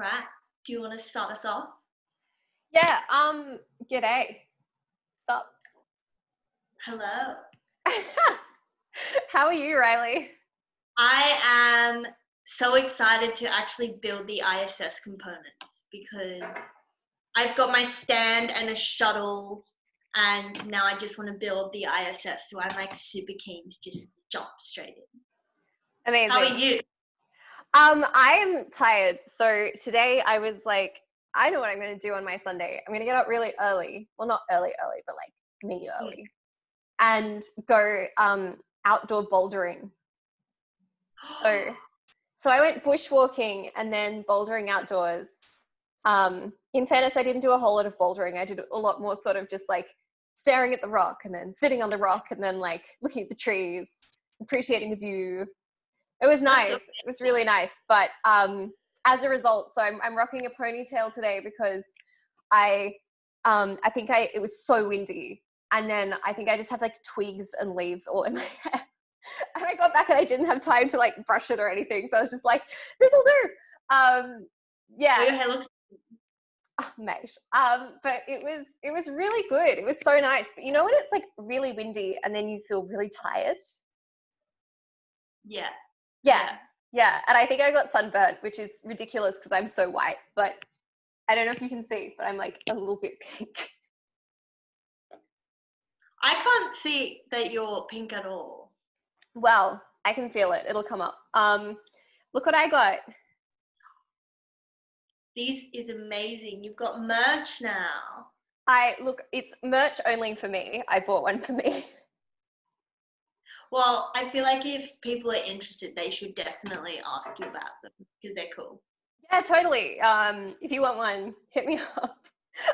right. Do you want to start us off? Yeah, g'day. Sup? Hello. How are you, Riley? I am so excited to actually build the ISS components because I've got my stand and a shuttle, and now I just want to build the ISS. So I'm like super keen to just jump straight in. Amazing. How are you? I am tired. So today I was like, I know what I'm going to do on my Sunday. I'm going to get up really early. Well, not early, but like me early. And go outdoor bouldering. So I went bushwalking and then bouldering outdoors. In fairness, I didn't do a whole lot of bouldering. I did a lot more sort of just like staring at the rock and then sitting on the rock and then like looking at the trees, appreciating the view. It was nice. It was really nice. But as a result, so I'm rocking a ponytail today because I think it was so windy. And then I think I just have like twigs and leaves all in my hair. And I got back and I didn't have time to like brush it or anything. So I was just like, this'll do. Yeah. Your hair looks mate. But it was really good. It was so nice. But you know when it's like really windy and then you feel really tired? Yeah. Yeah. And I think I got sunburnt, which is ridiculous because I'm so white. But I don't know if you can see, but I'm like a little bit pink. I can't see that you're pink at all. Well, I can feel it. It'll come up. Look what I got. This is amazing. You've got merch now. It's merch only for me. I bought one for me. Well, I feel like if people are interested, they should definitely ask you about them because they're cool. Yeah, totally. If you want one, hit me up.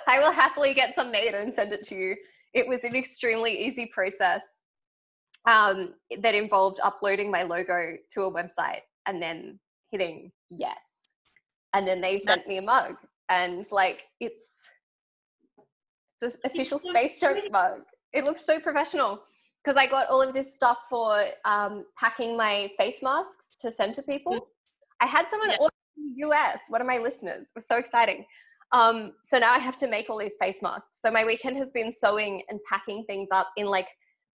I will happily get some made and send it to you. It was an extremely easy process that involved uploading my logo to a website and then hitting yes. And then they sent me a mug, and like it's an official space junk mug. It looks so professional because I got all of this stuff for packing my face masks to send to people. I had someone order in the US, one of my listeners. It was so exciting. So now I have to make all these face masks. So my weekend has been sewing and packing things up in like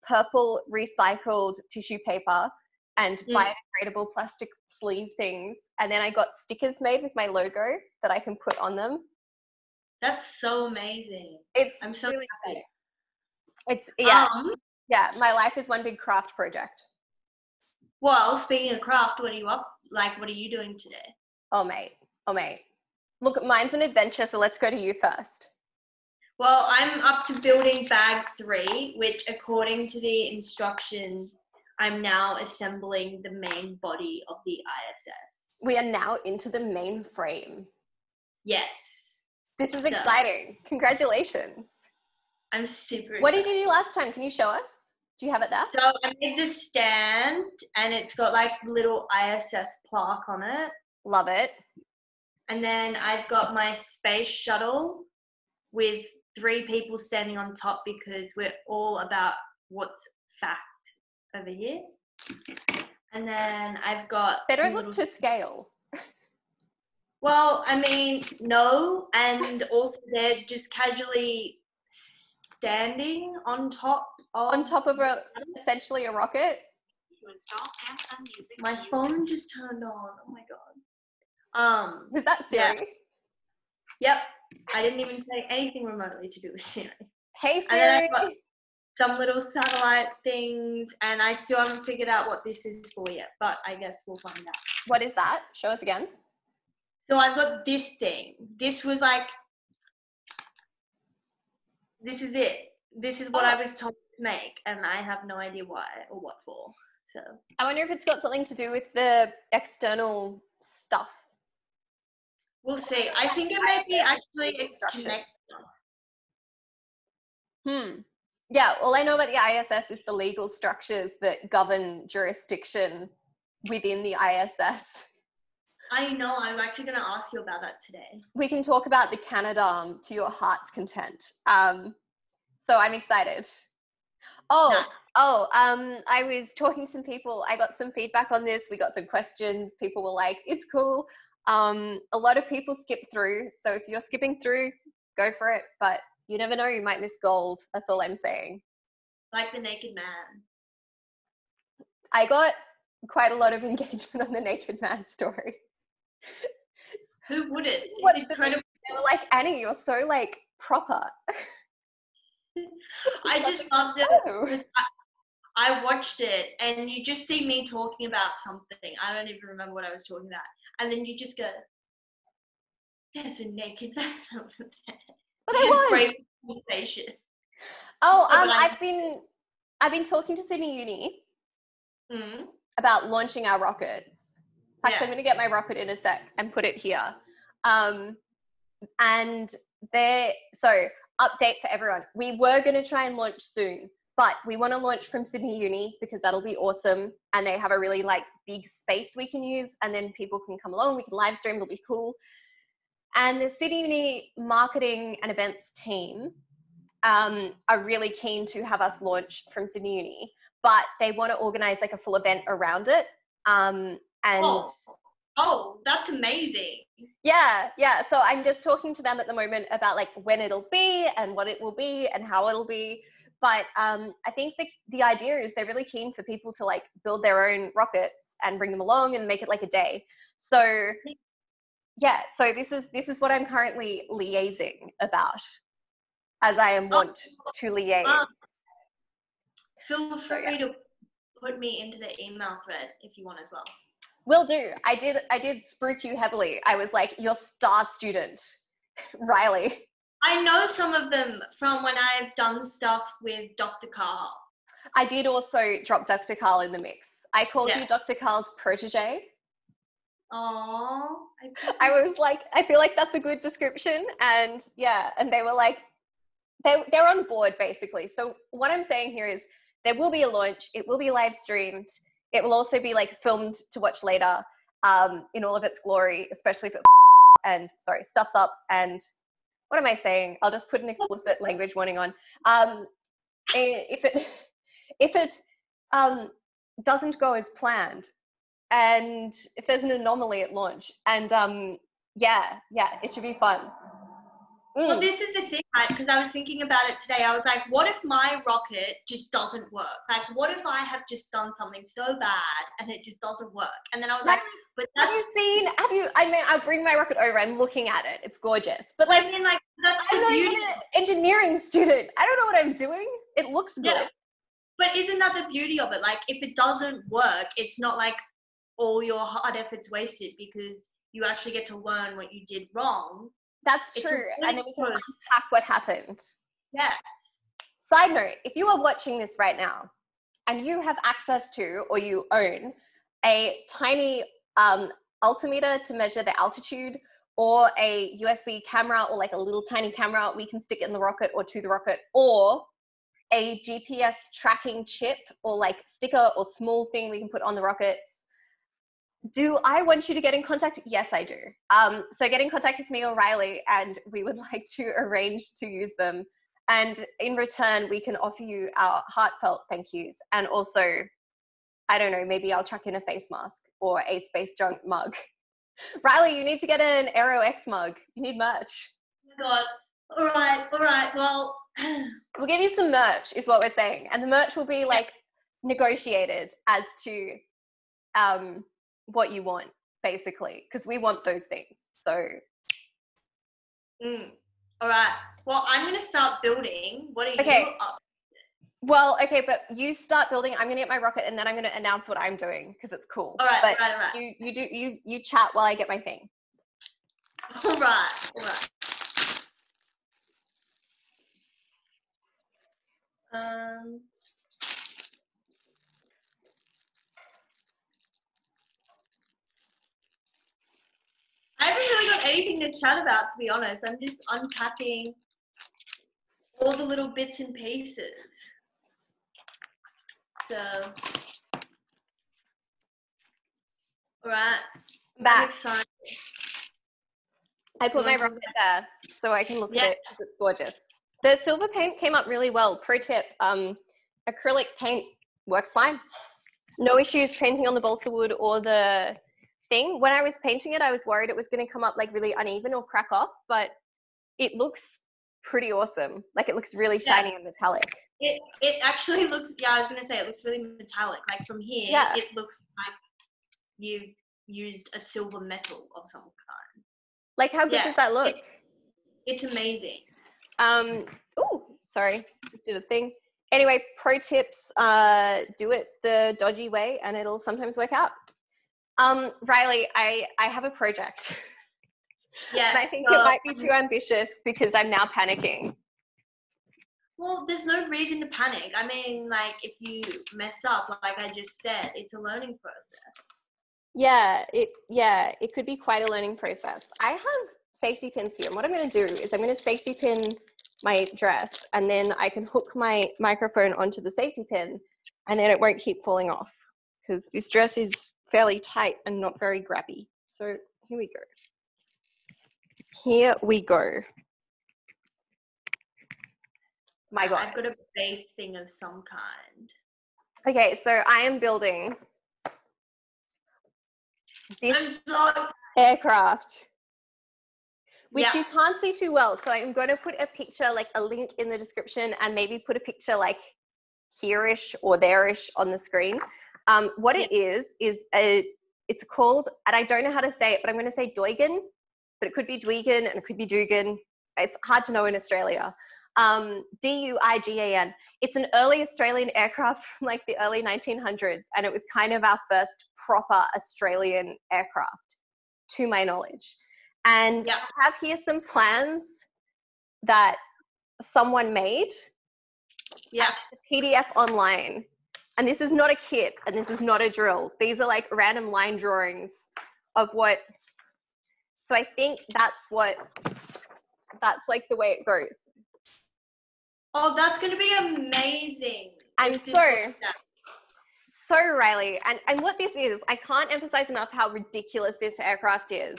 purple recycled tissue paper and biodegradable plastic sleeve things. And then I got stickers made with my logo that I can put on them. That's so amazing. I'm so really happy. It's, my life is one big craft project. Well, speaking of craft, what are you doing today? Oh, mate. Look, mine's an adventure, so let's go to you first. Well, I'm up to building bag 3, which according to the instructions, I'm now assembling the main body of the ISS. We are now into the main frame. Yes. This is exciting. Congratulations. I'm super excited. What did you do last time? Can you show us? Do you have it there? So I made the stand and it's got like little ISS plaque on it. Love it. And then I've got my space shuttle with 3 people standing on top because we're all about what's fact over here. And then I've got... They don't look to scale. Well, I mean, no. And also they're just casually standing on top of essentially a rocket. To install Samsung Music. My phone just turned on. Oh my god. Was that Siri? Yeah. Yep. I didn't even say anything remotely to do with Siri. Hey Siri. And then I've got some little satellite things, and I still haven't figured out what this is for yet, but I guess we'll find out. What is that? Show us again. So I've got this thing. This was like, this is it. This is what I was told to make, and I have no idea why or what for. So I wonder if it's got something to do with the external stuff. We'll see. I think it may be actually a connector. Yeah, all I know about the ISS is the legal structures that govern jurisdiction within the ISS. I know. I was actually going to ask you about that today. We can talk about the Canadarm to your heart's content. So I'm excited. I was talking to some people. I got some feedback on this. We got some questions. People were like, it's cool. A lot of people skip through. So if you're skipping through, go for it. But you never know, you might miss gold. That's all I'm saying. Like the naked man. I got quite a lot of engagement on the naked man story. Who wouldn't? Watched It's incredible. They were like, Annie, you're so like proper. I just loved it. Oh. I watched it and you just see me talking about something. I don't even remember what I was talking about. And then you just go, there's a naked man over there. But You I just was. break the conversation. Oh, No, but I've been talking to Sydney Uni Mm. about launching our rockets. In fact, Yeah. I'm going to get my rocket in a sec and put it here. And so update for everyone. We were going to try and launch soon, but we want to launch from Sydney Uni because that'll be awesome. And they have a really like big space we can use, and then people can come along. We can live stream. It'll be cool. And the Sydney Uni marketing and events team are really keen to have us launch from Sydney Uni, but they want to organize like a full event around it. Oh, that's amazing. Yeah. So I'm just talking to them at the moment about like when it'll be and what it will be and how it'll be. But I think the idea is they're really keen for people to like build their own rockets and bring them along and make it like a day. So yeah, so this is what I'm currently liaising about, as I am wont to liaise. Feel free to put me into the email thread if you want as well. Will do. I did spruik you heavily. I was like, your star student, Riley. I know some of them from when I've done stuff with Dr. Carl. I did also drop Dr. Carl in the mix. I called you Dr. Carl's protege. Aww. I was like, I feel like that's a good description. And yeah, and they were like, they're on board basically. So what I'm saying here is there will be a launch. It will be live streamed. It will also be like filmed to watch later in all of its glory, especially if it stuffs up. And what am I saying? I'll just put an explicit language warning on. If it doesn't go as planned, and if there's an anomaly at launch, and it should be fun. Well, this is the thing, right? Because I was thinking about it today. I was like, what if my rocket just doesn't work? Like, what if I have just done something so bad and it just doesn't work? And then I was like, but I'll bring my rocket over. I'm looking at it. It's gorgeous. But like, that's I'm not even an engineering student. I don't know what I'm doing. It looks good. Yeah. But isn't that the beauty of it? Like, if it doesn't work, it's not like all your hard effort's wasted because you actually get to learn what you did wrong. That's true. And then we can unpack what happened. Yes. Side note, if you are watching this right now and you have access to or you own a tiny altimeter to measure the altitude or a USB camera or like a little tiny camera we can stick in the rocket or to the rocket, or a GPS tracking chip or like sticker or small thing we can put on the rockets, do I want you to get in contact? Yes, I do. So get in contact with me or Riley, and we would like to arrange to use them. And in return, we can offer you our heartfelt thank yous. And also, I don't know, maybe I'll chuck in a face mask or a Space Junk mug. Riley, you need to get an Aero X mug. You need merch. Oh my God. All right. Well, we'll give you some merch is what we're saying. And the merch will be like negotiated as to what you want, basically, because we want those things. So all right, well, I'm gonna start building. What are you up? Well, okay, but you start building. I'm gonna get my rocket and then I'm gonna announce what I'm doing because it's cool. All right, but all right. You chat while I get my thing. All right. I haven't really got anything to chat about, to be honest. I'm just unpacking all the little bits and pieces. So, all right. I'm excited. I put my rocket there so I can look at it because it's gorgeous. The silver paint came up really well. Pro tip, acrylic paint works fine. No issues painting on the balsa wood or the thing. When I was painting it, I was worried it was going to come up like really uneven or crack off, but it looks pretty awesome. Like it looks really shiny and metallic. It actually looks, yeah, I was going to say, it looks really metallic. Like from here, Yeah. it looks like you've used a silver metal of some kind. Like how good does that look? It's amazing. Oh, sorry, just did a thing. Anyway, pro tips, do it the dodgy way and it'll sometimes work out. Riley, I have a project. Yes. And I think it might be too ambitious because I'm now panicking. Well, there's no reason to panic. I mean, like, if you mess up, like I just said, it's a learning process. Yeah, it could be quite a learning process. I have safety pins here, and what I'm going to do is I'm going to safety pin my dress, and then I can hook my microphone onto the safety pin, and then it won't keep falling off because this dress is fairly tight and not very grabby. So here we go. Here we go. My God. I've got a base thing of some kind. Okay, so I am building this I'm so aircraft, which you can't see too well. So I'm going to put a picture, like a link in the description, and maybe put a picture like here-ish or there-ish on the screen. What it is it's called, and I don't know how to say it, but I'm going to say Duygen, but it could be Duygen and it could be Dugan. It's hard to know in Australia. Duigan. It's an early Australian aircraft from like the early 1900s, and it was kind of our first proper Australian aircraft, to my knowledge. And I have here some plans that someone made. Yeah. A PDF online. And this is not a kit, and this is not a drill. These are like random line drawings of what. So I think that's like the way it goes. Oh, that's going to be amazing. I'm so Riley. And what this is, I can't emphasize enough how ridiculous this aircraft is.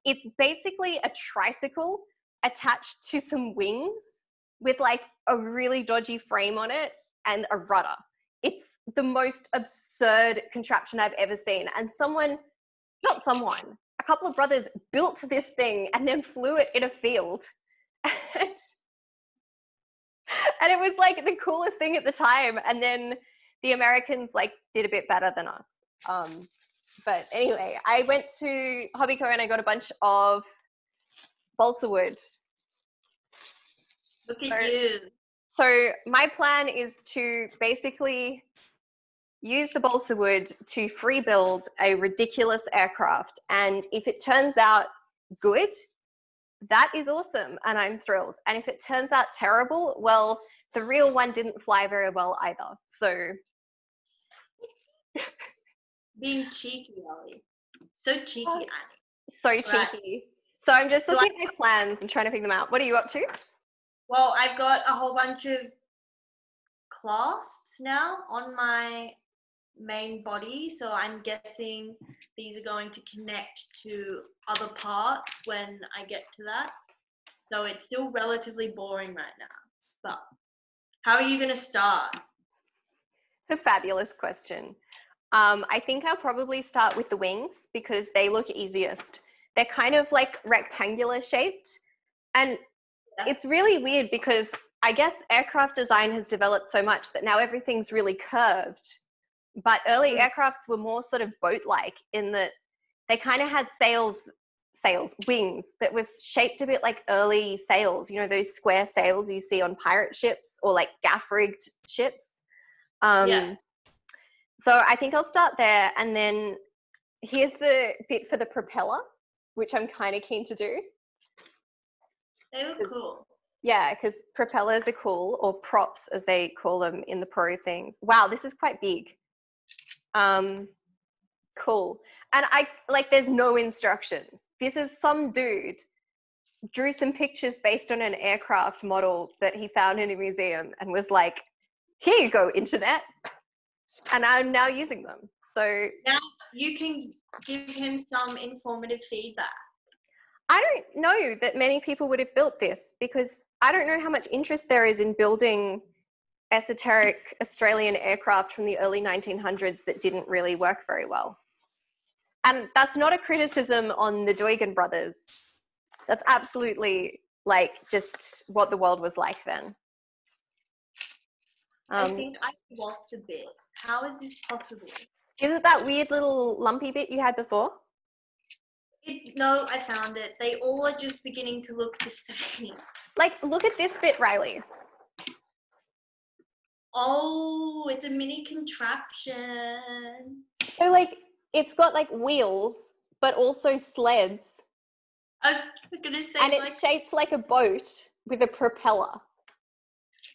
It's basically a tricycle attached to some wings with like a really dodgy frame on it and a rudder. It's the most absurd contraption I've ever seen. And a couple of brothers built this thing and then flew it in a field. And it was like the coolest thing at the time. And then the Americans like did a bit better than us. But anyway, I went to Hobbyco and I got a bunch of balsa wood. Look at you. So my plan is to basically use the balsa wood to free build a ridiculous aircraft. And if it turns out good, that is awesome, and I'm thrilled. And if it turns out terrible, well, the real one didn't fly very well either. So being cheeky, Ollie. So cheeky, Annie. So cheeky. Right. So I'm just looking at my plans and trying to figure them out. What are you up to? Well, I've got a whole bunch of clasps now on my main body, so I'm guessing these are going to connect to other parts when I get to that. So it's still relatively boring right now. But how are you going to start? It's a fabulous question. I think I'll probably start with the wings because they look easiest. They're kind of like rectangular shaped, and it's really weird because I guess aircraft design has developed so much that now everything's really curved. But early aircrafts were more sort of boat-like in that they kind of had wings that was shaped a bit like early sails, you know, those square sails you see on pirate ships or like gaff-rigged ships. So I think I'll start there, and then here's the bit for the propeller, which I'm kind of keen to do. They look cool. Yeah, because propellers are cool, or props as they call them in the pro things. Wow, this is quite big. Cool. And there's no instructions. This is some dude drew some pictures based on an aircraft model that he found in a museum and was like, here you go, internet. And I'm now using them. So now you can give him some informative feedback. I don't know that many people would have built this because I don't know how much interest there is in building esoteric Australian aircraft from the early 1900s that didn't really work very well. And that's not a criticism on the Joygan brothers. That's absolutely like just what the world was like then. I think I lost a bit. How is this possible? Is it that weird little lumpy bit you had before? No, I found it. They all are just beginning to look the same. Like, look at this bit, Riley. Oh, it's a mini contraption. So, like, it's got, like, wheels, but also sleds. I was going to say, and it's shaped like a boat with a propeller.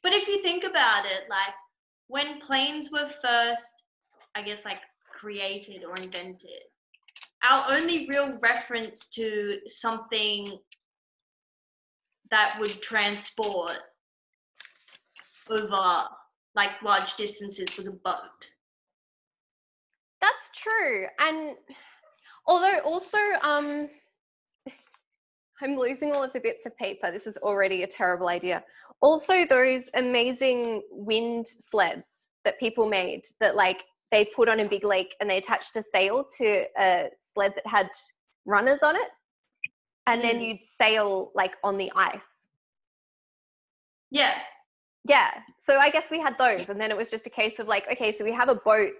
But if you think about it, like, when planes were first, I guess, like, created or invented, our only real reference to something that would transport over, like, large distances was a boat. That's true. And although also, I'm losing all of the bits of paper. This is already a terrible idea. Also, those amazing wind sleds that people made that, like, they put on a big lake and they attached a sail to a sled that had runners on it. And then you'd sail, like, on the ice. Yeah. Yeah. So I guess we had those. And then it was just a case of, like, okay, so we have a boat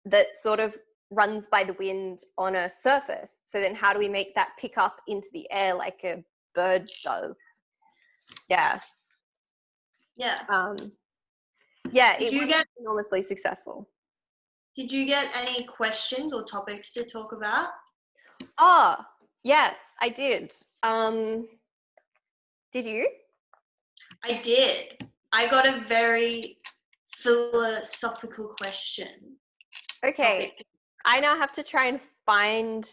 that sort of runs by the wind on a surface. So then how do we make that pick up into the air like a bird does? Yeah. Yeah. Yeah, Did it was enormously successful. Did you get any questions or topics to talk about? Oh, yes, I did. Did you? I did. I got a very philosophical question. Okay. I now have to try and find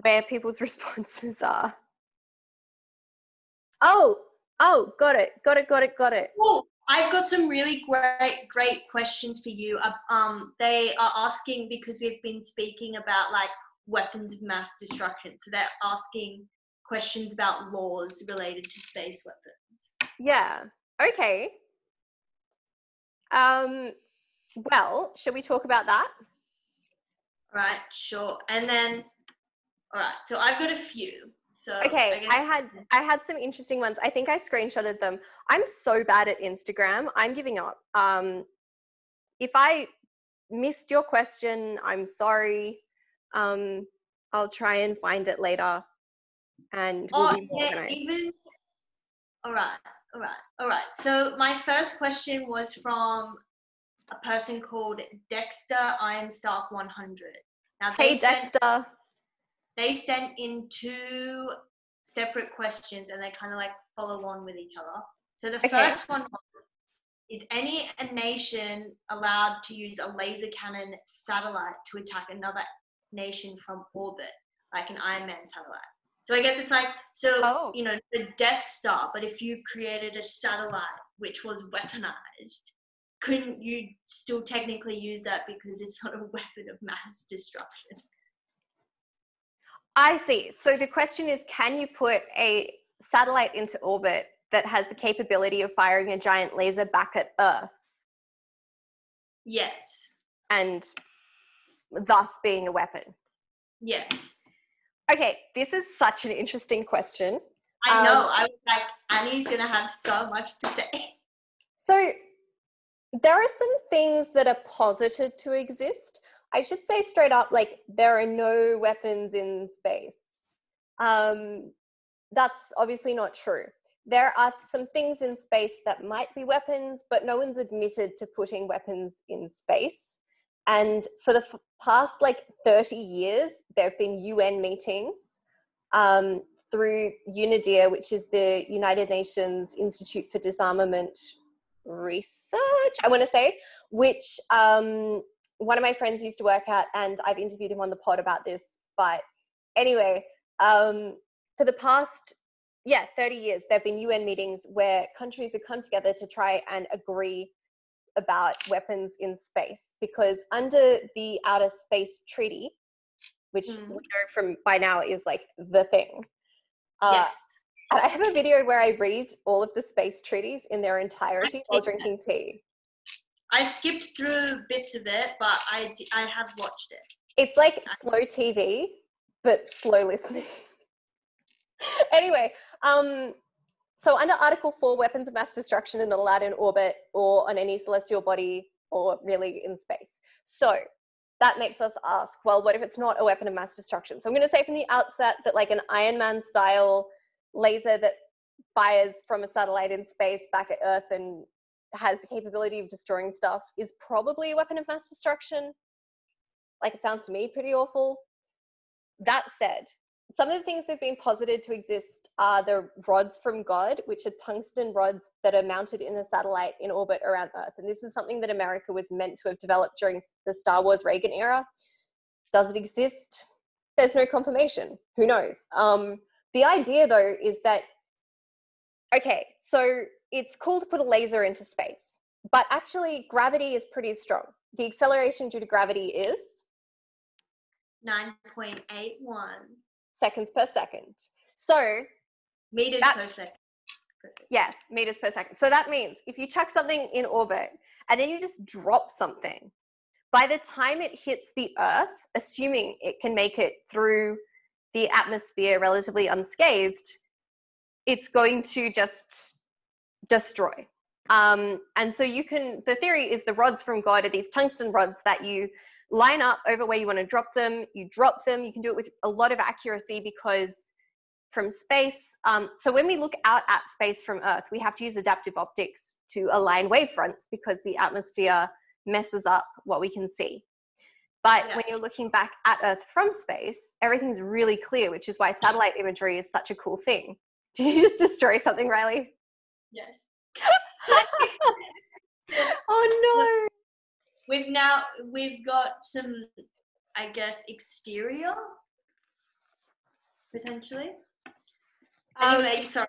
where people's responses are. Oh, got it. Oh, I've got some really great questions for you. They are asking, because we've been speaking about, like, weapons of mass destruction. So they're asking questions about laws related to space weapons. Yeah. Okay. Well, shall we talk about that? All right, sure. And then, all right, so I've got a few. So okay, I had some interesting ones. I think I screenshotted them. I'm so bad at Instagram. I'm giving up. If I missed your question, I'm sorry. I'll try and find it later, and we'll be more organized. All right. So my first question was from a person called Dexter Ironstark 100. Now, Dexter. They sent in two separate questions, and they kind of, like, follow on with each other. So the first one was, is any nation allowed to use a laser cannon satellite to attack another nation from orbit, like an Iron Man satellite? So I guess it's like, you know, the Death Star, but if you created a satellite which was weaponized, couldn't you still technically use that because it's not a weapon of mass destruction? I see. So the question is, can you put a satellite into orbit that has the capability of firing a giant laser back at Earth? Yes. And thus being a weapon? Yes. Okay, this is such an interesting question. I know. I was like, Annie's going to have so much to say. So there are some things that are posited to exist. I should say straight up, like, there are no weapons in space. That's obviously not true. There are some things in space that might be weapons, but no one's admitted to putting weapons in space. And for the past, like, 30 years, there have been UN meetings through UNIDIR, which is the United Nations Institute for Disarmament Research, I want to say, which one of my friends used to work at, and I've interviewed him on the pod about this. But anyway, for the past 30 years, there have been UN meetings where countries have come together to try and agree about weapons in space, because under the Outer Space Treaty, which we know from by now is, like, the thing. Yes. And I have a video where I read all of the space treaties in their entirety while drinking tea. I skipped through bits of it, but I have watched it. It's like slow TV, but slow listening. Anyway, so under Article 4, weapons of mass destruction are not allowed in orbit or on any celestial body or really in space. So that makes us ask, well, what if it's not a weapon of mass destruction? So I'm going to say from the outset that like an Iron Man style laser that fires from a satellite in space back at Earth and has the capability of destroying stuff is probably a weapon of mass destruction. Like, it sounds to me pretty awful. That said, some of the things that have been posited to exist are the rods from God, which are tungsten rods that are mounted in a satellite in orbit around Earth. And this is something that America was meant to have developed during the Star Wars Reagan era. Does it exist? There's no confirmation. Who knows? The idea, though, is that, okay, so it's cool to put a laser into space, but actually gravity is pretty strong. The acceleration due to gravity is 9.81 seconds per second. So meters per second. Yes, meters per second. So that means if you chuck something in orbit and then you just drop something, by the time it hits the Earth, assuming it can make it through the atmosphere relatively unscathed, it's going to just destroy. And so the theory is the rods from God are these tungsten rods that you line up over where you want to drop them. You drop them. You can do it with a lot of accuracy because from space, so when we look out at space from Earth, we have to use adaptive optics to align wavefronts because the atmosphere messes up what we can see. But when you're looking back at Earth from space, everything's really clear, which is why satellite imagery is such a cool thing. Did you just destroy something, Riley? Yes. Oh no. We've got some, I guess, exterior potentially. Anyway, sorry,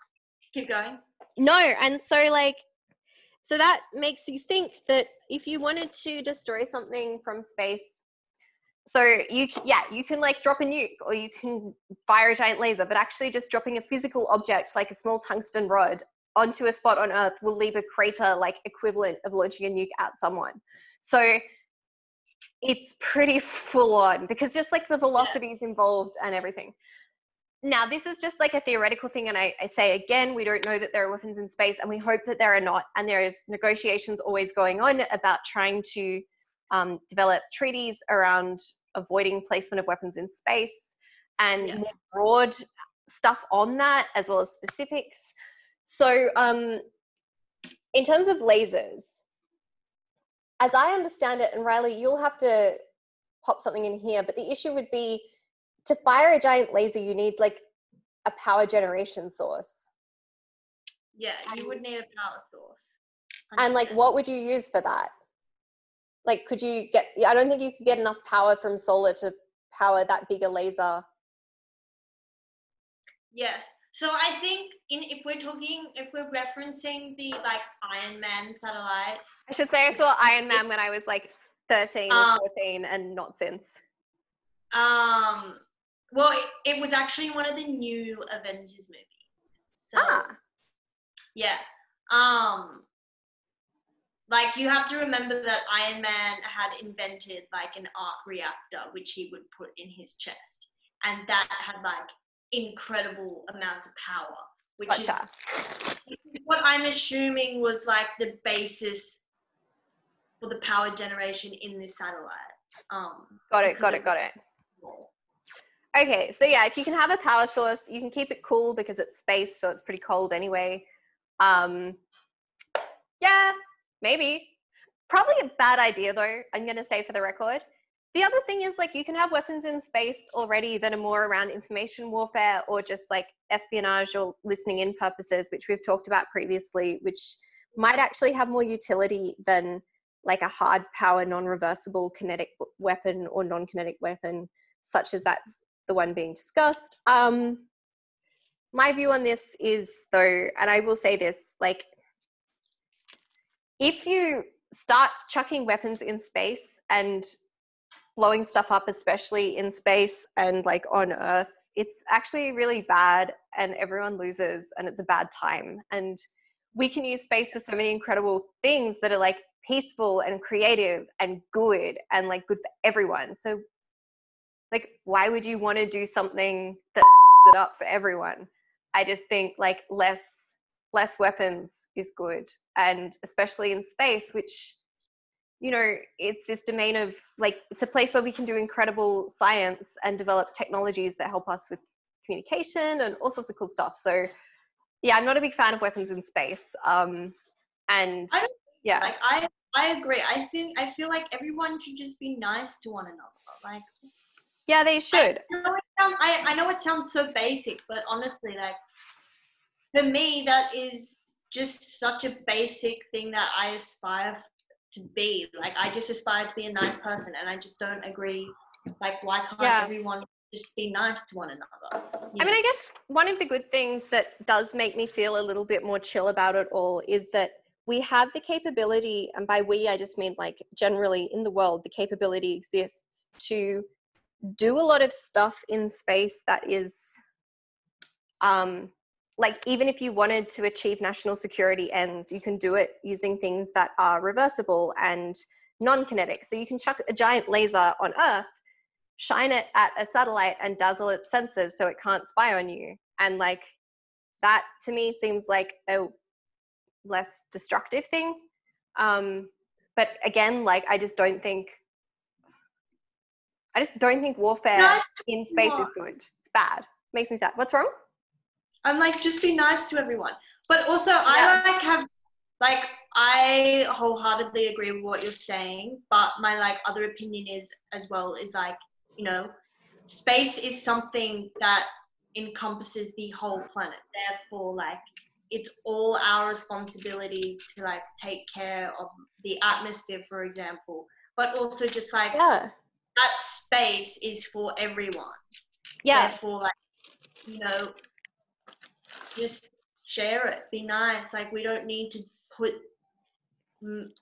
keep going. No, and so that makes you think that if you wanted to destroy something from space, so you can like drop a nuke or you can fire a giant laser, but actually just dropping a physical object like a small tungsten rod onto a spot on Earth will leave a crater like equivalent of launching a nuke at someone. So it's pretty full on because just like the velocities involved and everything. Now, this is just like a theoretical thing, and I say again, we don't know that there are weapons in space, and we hope that there are not, and there is negotiations always going on about trying to develop treaties around avoiding placement of weapons in space and more broad stuff on that, as well as specifics. So in terms of lasers, as I understand it, and Riley, you'll have to pop something in here, but the issue would be to fire a giant laser, you need like a power generation source. Yeah, you would need a power source. 100%. And like, what would you use for that? Like, could you get, I don't think you could get enough power from solar to power that bigger laser. Yes. So I think if we're referencing the like Iron Man satellite. I should say I saw Iron Man when I was like 13 or 14 and not since. Well, it was actually one of the new Avengers movies. So, yeah. Like you have to remember that Iron Man had invented like an arc reactor, which he would put in his chest. And that had like incredible amounts of power, which is what I'm assuming was like the basis for the power generation in this satellite. Got it. Okay, so yeah, if you can have a power source, you can keep it cool because it's space, so it's pretty cold anyway. Yeah, maybe. Probably a bad idea though, I'm going to say for the record. The other thing is like you can have weapons in space already that are more around information warfare or just like espionage or listening in purposes, which we've talked about previously, which might actually have more utility than like a hard power non-reversible kinetic weapon or non-kinetic weapon, such as that's the one being discussed. My view on this is though, and I will say this, like if you start chucking weapons in space and blowing stuff up, especially in space and like on Earth, it's actually really bad and everyone loses and it's a bad time. And we can use space for so many incredible things that are like peaceful and creative and good and like good for everyone. So Like, why would you want to do something that it up for everyone? I just think like less weapons is good. And especially in space, which, you know, it's this domain of like, it's a place where we can do incredible science and develop technologies that help us with communication and all sorts of cool stuff. So yeah, I'm not a big fan of weapons in space. And yeah. Like, I agree. I feel like everyone should just be nice to one another. Like, yeah, they should. I know it sounds so basic, but honestly, like, for me, that is just such a basic thing that I aspire to be. Like, I just aspire to be a nice person, and I just don't agree. Like, why can't everyone just be nice to one another? I mean, I guess one of the good things that does make me feel a little bit more chill about it all is that we have the capability, and by we, I just mean like generally in the world, the capability exists to do a lot of stuff in space that is, like, even if you wanted to achieve national security ends, you can do it using things that are reversible and non-kinetic. So you can chuck a giant laser on Earth, shine it at a satellite and dazzle its sensors so it can't spy on you. And like, that to me seems like a less destructive thing. But again, like, I just don't think warfare in space is good. It's bad. Makes me sad. What's wrong? I'm like, just be nice to everyone. But also, I wholeheartedly agree with what you're saying. But my like other opinion is as well is like, you know, space is something that encompasses the whole planet. Therefore, like, it's all our responsibility to like take care of the atmosphere, for example. But also just like that space is for everyone. Yeah. Therefore, like, you know, just share it, be nice. Like, we don't need to put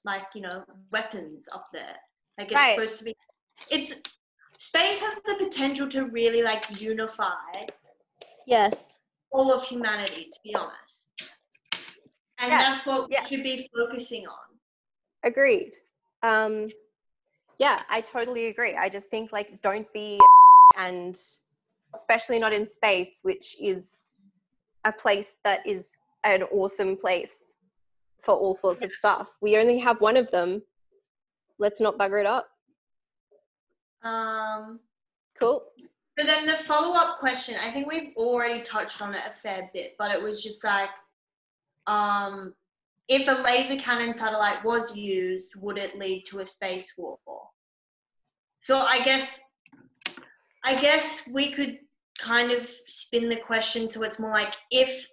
like, you know, weapons up there. Like, it's supposed to be, space has the potential to really like unify all of humanity, to be honest. And that's what we should be focusing on. Agreed. Yeah, I totally agree. I just think like, don't be and especially not in space, which is a place that is an awesome place for all sorts of stuff. We only have one of them. Let's not bugger it up. Cool. So then the follow-up question, I think we've already touched on it a fair bit, but it was just like, if a laser cannon satellite was used, would it lead to a space war? So I guess we could kind of spin the question so it's more like, if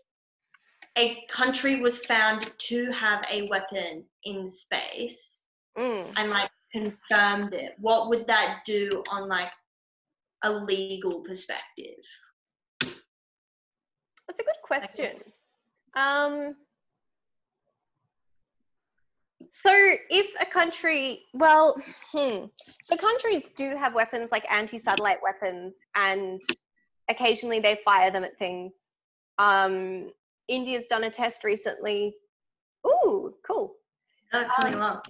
a country was found to have a weapon in space and like confirmed it, what would that do on like a legal perspective? That's a good question. So if a country, so countries do have weapons like anti-satellite weapons, and occasionally they fire them at things. India's done a test recently. Ooh, cool. Coming along.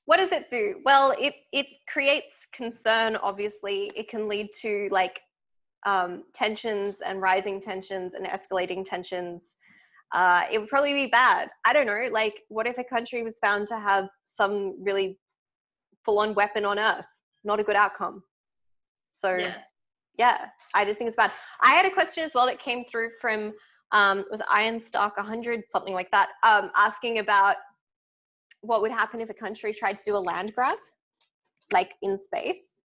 What does it do? Well, it creates concern, obviously. It can lead to like tensions and rising tensions and escalating tensions. It would probably be bad. I don't know, like, what if a country was found to have some really full-on weapon on Earth? Not a good outcome. So yeah, I just think it's bad. I had a question as well that came through from it was Iron Stark 100, something like that, asking about what would happen if a country tried to do a land grab, like in space.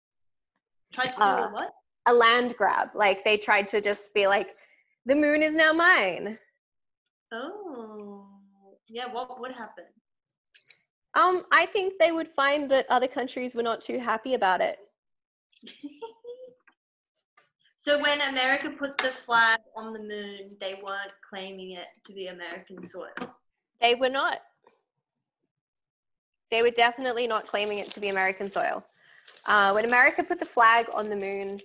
Tried to do a what? A land grab. Like, they tried to just be like, the moon is now mine. Oh, yeah, what would happen? I think they would find that other countries were not too happy about it. So when America put the flag on the moon, they weren't claiming it to be American soil? They were not. They were definitely not claiming it to be American soil. When America put the flag on the moon,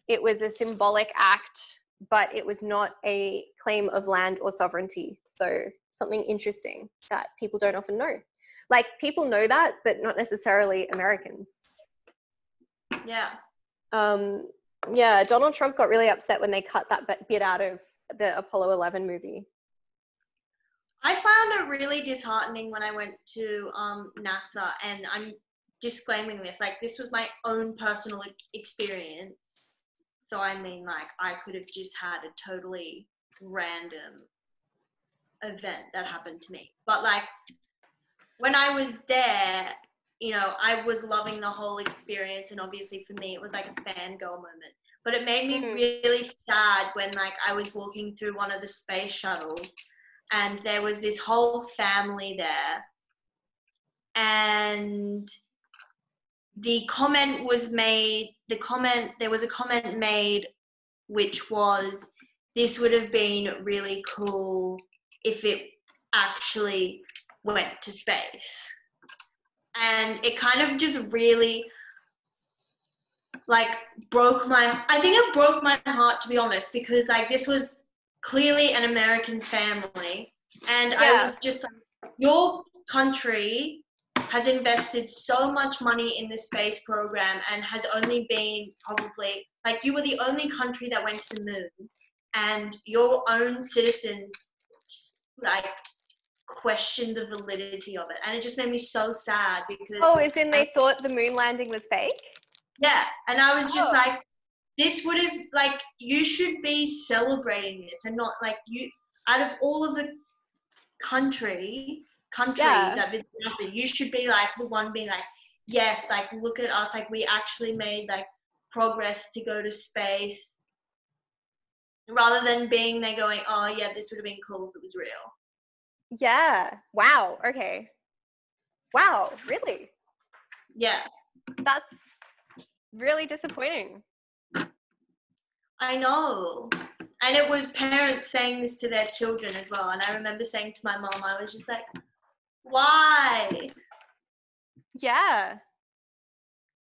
it was a symbolic act, but it was not a claim of land or sovereignty. So something interesting that people don't often know. Like, people know that, but not necessarily Americans. Yeah. Yeah, Donald Trump got really upset when they cut that bit out of the Apollo 11 movie. I found it really disheartening when I went to NASA, and I'm disclaiming this, like, this was my own personal experience. So I mean, like, I could have just had a totally random event that happened to me. But like, when I was there, you know, I was loving the whole experience, and obviously for me it was like a fangirl moment. But it made me really sad when, like, I was walking through one of the space shuttles and there was this whole family there, and there was a comment made which was, this would have been really cool if it actually went to space. And it kind of just really, like, I think it broke my heart, to be honest, because, like, this was clearly an American family, and I was just like, your country has invested so much money in the space program and has only been probably, like, you were the only country that went to the moon, and your own citizens, like, questioned the validity of it, and it just made me so sad because as in they thought the moon landing was fake? Yeah, and I was just like, this would have, like, you should be celebrating this, and not, like, you, out of all of the countries that visit NASA, you should be, like, the one being like, yes, like, look at us, like, we actually made, like, progress to go to space, rather than being there going, oh yeah, this would have been cool if it was real. Yeah. Wow. Okay. Wow. Really? Yeah. That's really disappointing. I know. And it was parents saying this to their children as well. And I remember saying to my mom, I was just like, why? Yeah.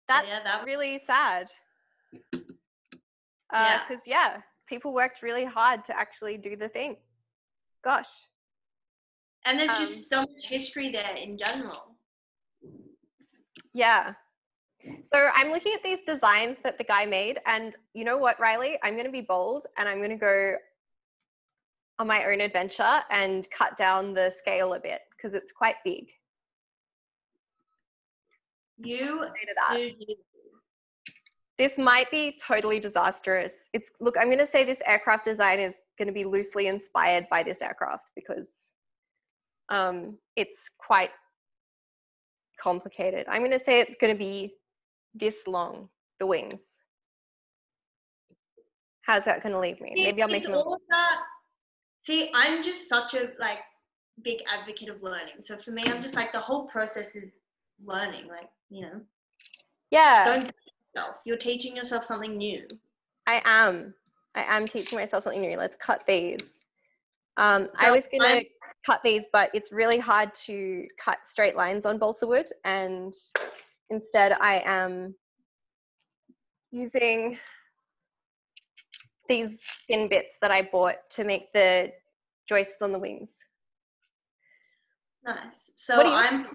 That's really sad. Because, people worked really hard to actually do the thing. Gosh. And there's just so much history there in general. Yeah. So I'm looking at these designs that the guy made, and you know what, Riley? I'm going to be bold, and I'm going to go on my own adventure and cut down the scale a bit because it's quite big. This might be totally disastrous. Look, I'm going to say this aircraft design is going to be loosely inspired by this aircraft because it's quite complicated. I'm going to say it's going to be this long, the wings. How's that going to leave me? Maybe I'm making all that. See, I'm just such a, like, big advocate of learning. So for me, I'm just like, the whole process is learning, like, you know. Yeah. Don't teach yourself. You're teaching yourself something new. I am teaching myself something new. Let's cut these. I was going to cut these, but it's really hard to cut straight lines on balsa wood, and instead I am using these thin bits that I bought to make the joists on the wings. Nice. So I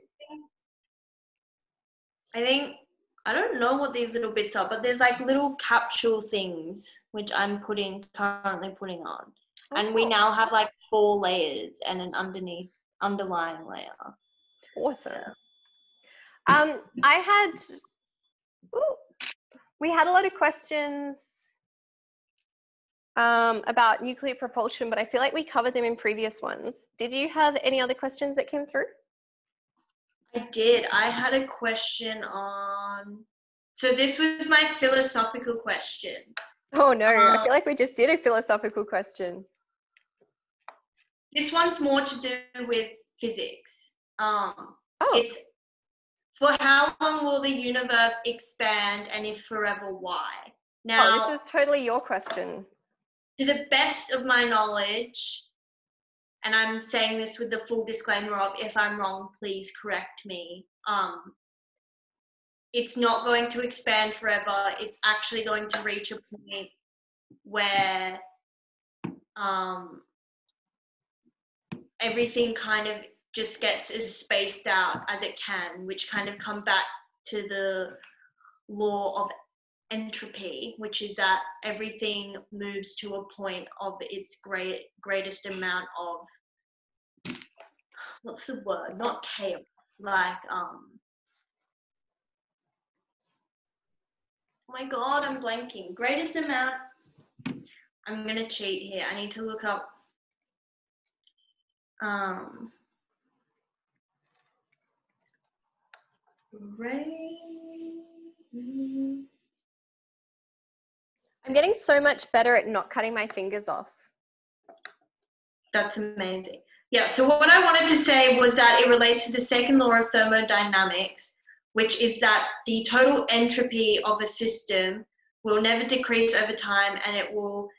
don't know what these little bits are, but there's, like, little capsule things which I'm currently putting on. And we now have, like, 4 layers and an underlying layer. Awesome. So. We had a lot of questions about nuclear propulsion, but I feel like we covered them in previous ones. Did you have any other questions that came through? I did. I had a question on, so this was my philosophical question. Oh no, I feel like we just did a philosophical question. This one's more to do with physics. It's, for how long will the universe expand, and if forever, why? Now, this is totally your question. To the best of my knowledge, and I'm saying this with the full disclaimer of, if I'm wrong, please correct me. It's not going to expand forever. It's actually going to reach a point where everything kind of just gets as spaced out as it can, which kind of come back to the law of entropy, which is that everything moves to a point of its greatest amount of, what's the word? Not chaos, like oh my god, I'm blanking. Greatest amount. I'm gonna cheat here. I need to look up. I'm getting so much better at not cutting my fingers off. That's amazing. Yeah, so what I wanted to say was that it relates to the second law of thermodynamics, which is that the total entropy of a system will never decrease over time, and it will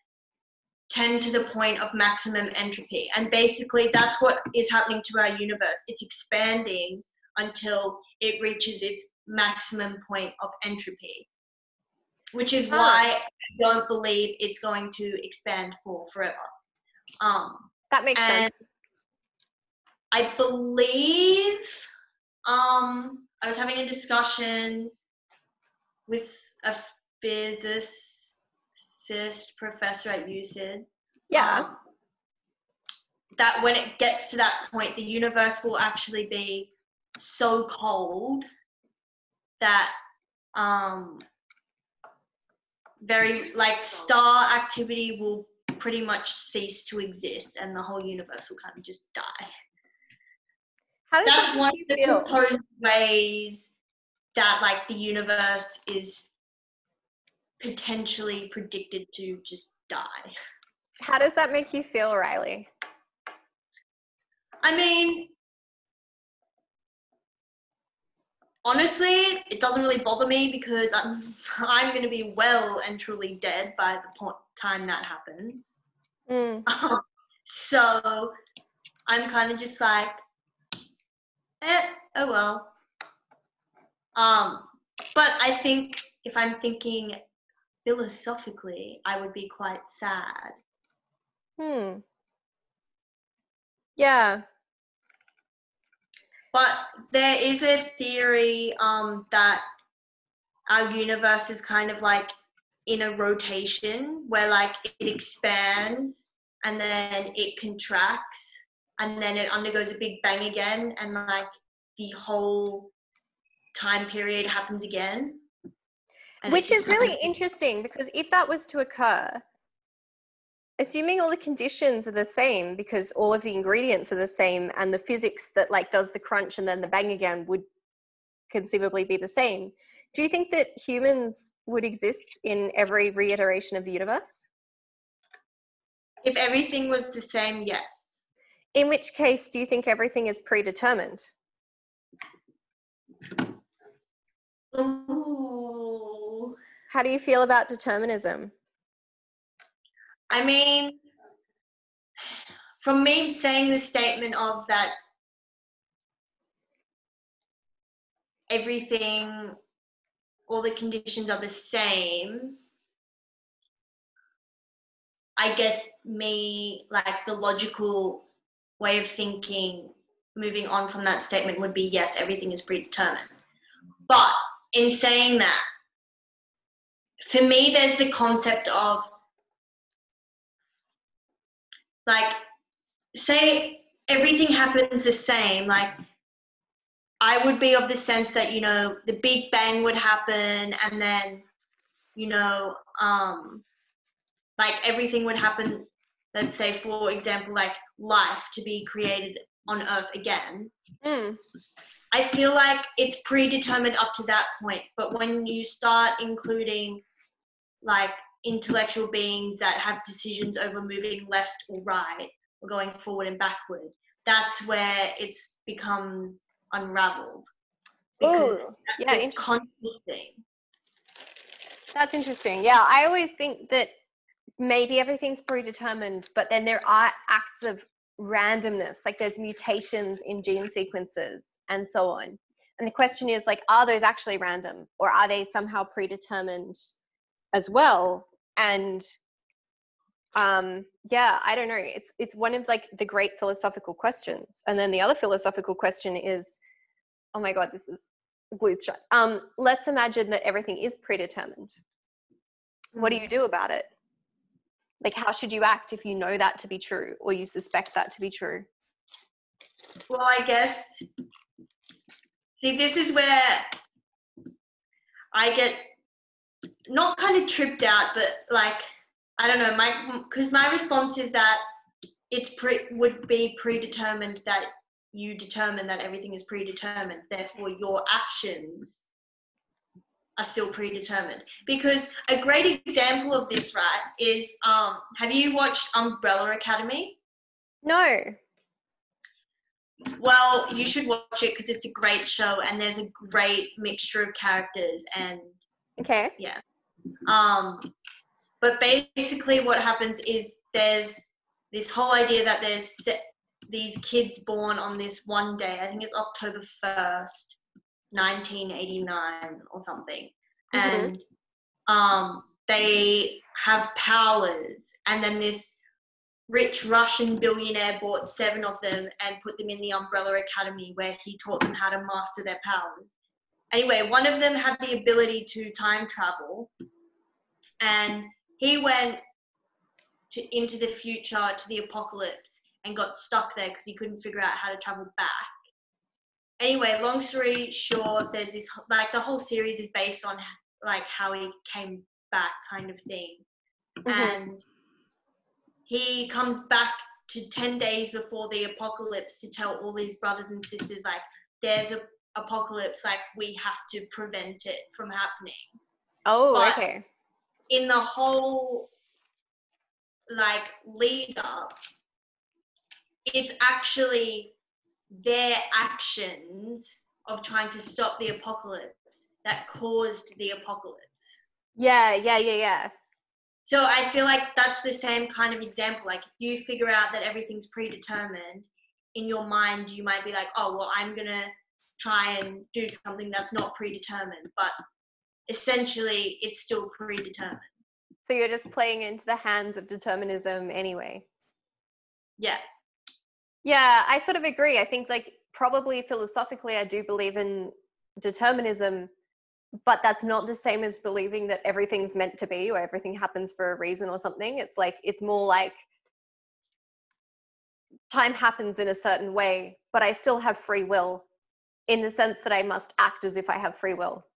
tend to the point of maximum entropy. And basically that's what is happening to our universe. It's expanding until it reaches its maximum point of entropy, which is why I don't believe it's going to expand for forever. That makes sense. I believe I was having a discussion with a physicist professor at UCID. Yeah. That when it gets to that point, the universe will actually be so cold that very like star activity will pretty much cease to exist, and the whole universe will kind of just die. How does That's that one make of you the feel? proposed ways that like the universe is potentially predicted to just die. How does that make you feel, Riley? I mean, honestly, it doesn't really bother me because I'm going to be well and truly dead by the time that happens. So I'm kind of just like, oh well. But I think if I'm thinking philosophically, I would be quite sad. Yeah. But there is a theory that our universe is kind of like in a rotation where like it expands and then it contracts and then it undergoes a big bang again, and like the whole time period happens again. Which is really interesting, because if that was to occur, assuming all the conditions are the same, because all of the ingredients are the same and the physics that like does the crunch and then the bang again would conceivably be the same, do you think that humans would exist in every reiteration of the universe? If everything was the same, yes. In which case, do you think everything is predetermined? Ooh. How do you feel about determinism? I mean, from me saying the statement of that everything, all the conditions are the same, I guess me, like the logical way of thinking, moving on from that statement would be, yes, everything is predetermined. But in saying that, for me, there's the concept of, like, say everything happens the same, like, I would be of the sense that, you know, the Big Bang would happen and then, you know, like everything would happen, let's say, for example, like life to be created on Earth again. I feel like it's predetermined up to that point. But when you start including like intellectual beings that have decisions over moving left or right or going forward and backward, that's where it becomes unraveled. Because that's a conscious thing. That's interesting. Yeah, I always think that maybe everything's predetermined, but then there are acts of randomness, like there's mutations in gene sequences and so on. And the question is, like, are those actually random, or are they somehow predetermined as well? And yeah, I don't know. It's one of like the great philosophical questions. And then the other philosophical question is, oh my God, this is glued shut. Let's imagine that everything is predetermined. What do you do about it? Like, how should you act if you know that to be true or you suspect that to be true? Well, I guess, see, this is where I get not kind of tripped out, but like, I don't know, because my response is that would be predetermined, that you determine that everything is predetermined. Therefore, your actions are still predetermined. Because a great example of this, right, is have you watched Umbrella Academy? No. Well, you should watch it because it's a great show and there's a great mixture of characters and Okay. yeah. But basically what happens is there's this whole idea that there's these kids born on this one day. I think it's October 1st, 1989 or something. Mm-hmm. And they have powers. And then this rich Russian billionaire bought 7 of them and put them in the Umbrella Academy where he taught them how to master their powers. Anyway, one of them had the ability to time travel, and he went into the future to the apocalypse and got stuck there because he couldn't figure out how to travel back. Anyway, long story short, there's this, like, the whole series is based on like how he came back kind of thing. Mm-hmm. And he comes back to 10 days before the apocalypse to tell all his brothers and sisters, like, there's a apocalypse, like, we have to prevent it from happening. Oh, but okay. In the whole, like, lead up, it's actually their actions of trying to stop the apocalypse that caused the apocalypse. Yeah. So I feel like that's the same kind of example. Like, if you figure out that everything's predetermined, in your mind you might be like, oh, well, I'm gonna try and do something that's not predetermined, but essentially it's still predetermined. So you're just playing into the hands of determinism anyway. Yeah. Yeah, I sort of agree. I think, like, probably philosophically I do believe in determinism, but that's not the same as believing that everything's meant to be or everything happens for a reason or something. It's like, it's more like time happens in a certain way, but I still have free will, in the sense that I must act as if I have free will.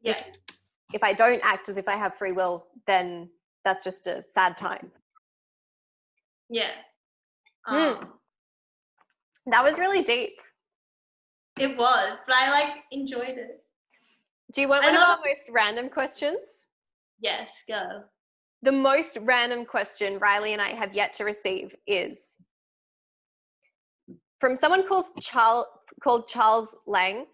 Yeah. If I don't act as if I have free will, then that's just a sad time. Yeah. That was really deep. It was, but I, like, enjoyed it. Do you want one of our most random questions? Yes, go. The most random question Riley and I have yet to receive is from someone called Charles Lang.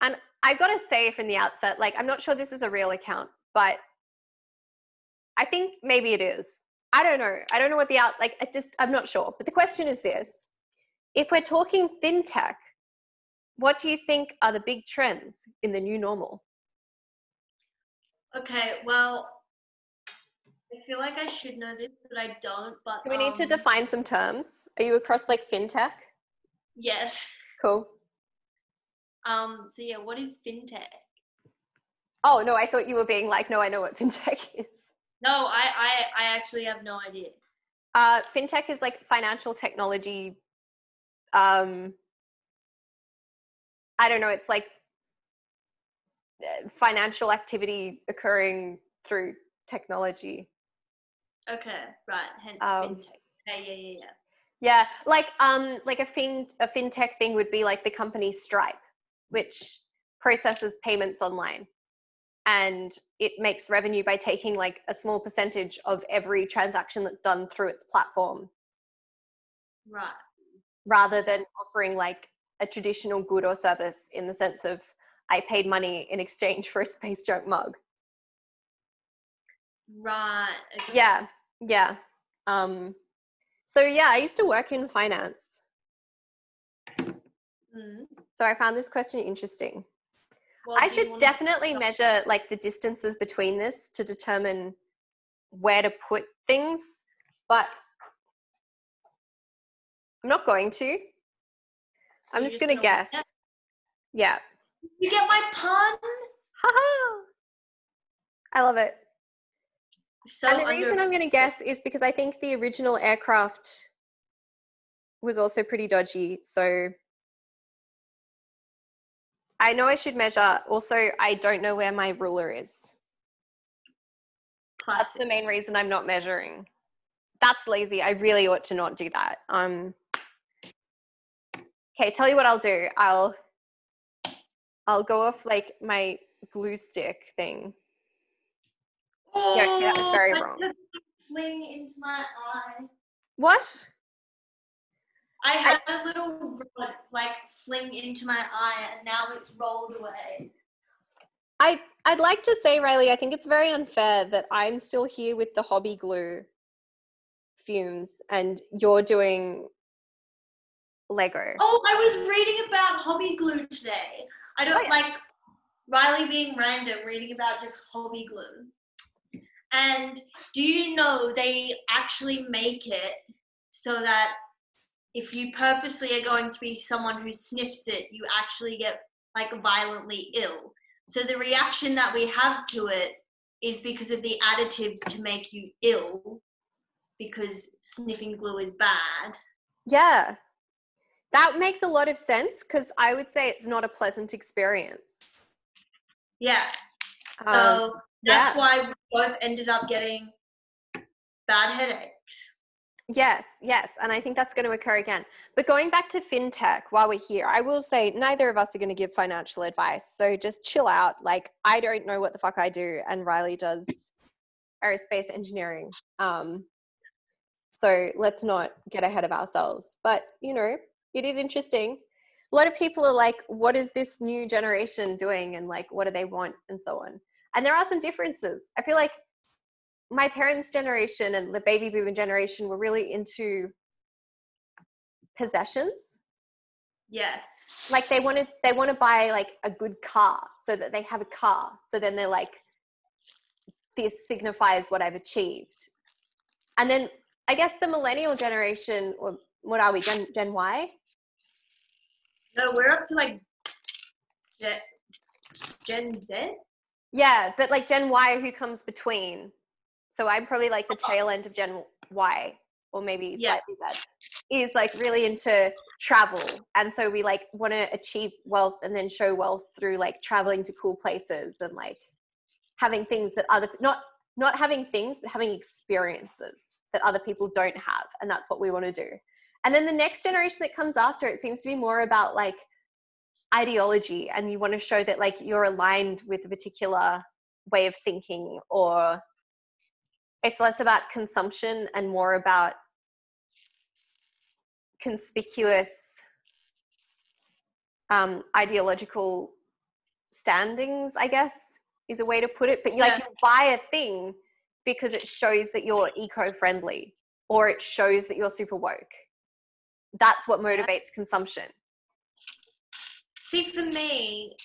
And I got to say from the outset, like, I'm not sure this is a real account, but I think maybe it is. I don't know. I don't know what I'm not sure. But the question is this: if we're talking fintech, what do you think are the big trends in the new normal? Okay, well, I feel like I should know this, but I don't. But Do we need to define some terms? Are you across, like, fintech? Yes. Cool. So yeah, what is fintech? Oh no, I thought you were being like, no, I know what fintech is. No, I actually have no idea. Fintech is like financial technology. I don't know. It's like financial activity occurring through technology. Okay, right. Hence fintech. Yeah. Yeah, like a fintech thing would be like the company Stripe, which processes payments online, and it makes revenue by taking, like, a small percentage of every transaction that's done through its platform. Right. Rather than offering, like, a traditional good or service in the sense of I paid money in exchange for a space junk mug. Right. Okay. Yeah. So yeah, I used to work in finance. So I found this question interesting. Well, I should definitely measure, like, the distances between this to determine where to put things, but I'm not going to. I'm just going to guess. Yeah. You get my pun? Haha! I love it. so And the reason I'm going to guess is because I think the original aircraft was also pretty dodgy. So I know I should measure. Also, I don't know where my ruler is. classic. That's the main reason I'm not measuring. That's lazy. I really ought to not do that. Okay, tell you what I'll do. I'll go off like my glue stick thing. Yeah, okay, that was very wrong. Fling into my eye. What? I had a little rod like fling into my eye, and now it's rolled away. I'd like to say, Riley, I think it's very unfair that I'm still here with the hobby glue fumes and you're doing Lego. Oh, I was reading about hobby glue today. I don't like Riley being random, reading about just hobby glue. And do you know they actually make it so that if you purposely are going to be someone who sniffs it, you actually get like violently ill. So the reaction that we have to it is because of the additives to make you ill, because sniffing glue is bad. Yeah. That makes a lot of sense because I would say it's not a pleasant experience. Yeah. So that's why we both ended up getting bad headaches. Yes. And I think that's going to occur again. But going back to fintech while we're here, I will say neither of us are going to give financial advice. So just chill out. Like, I don't know what the fuck I do, and Riley does aerospace engineering. So let's not get ahead of ourselves. But, you know, it is interesting. A lot of people are like, what is this new generation doing? And like, what do they want? And so on. And there are some differences. I feel like my parents' generation and the baby boomer generation were really into possessions. Yes. Like they want to buy like a good car so that they have a car. So then they're like, this signifies what I've achieved. And then I guess the millennial generation, or what are we, Gen Y? No, we're up to like Gen Z? Yeah, but like Gen Y who comes between. So I'm probably like the tail end of Gen Y, or maybe slightly Z, is like really into travel. And so we like want to achieve wealth and then show wealth through like traveling to cool places and like having things that not having things, but having experiences that other people don't have. And that's what we want to do. And then the next generation that comes after, it seems to be more about like ideology, and you want to show that like you're aligned with a particular way of thinking, or it's less about consumption and more about conspicuous ideological standings, I guess is a way to put it. But like you buy a thing because it shows that you're eco-friendly, or it shows that you're super woke. That's what motivates consumption. See, for me,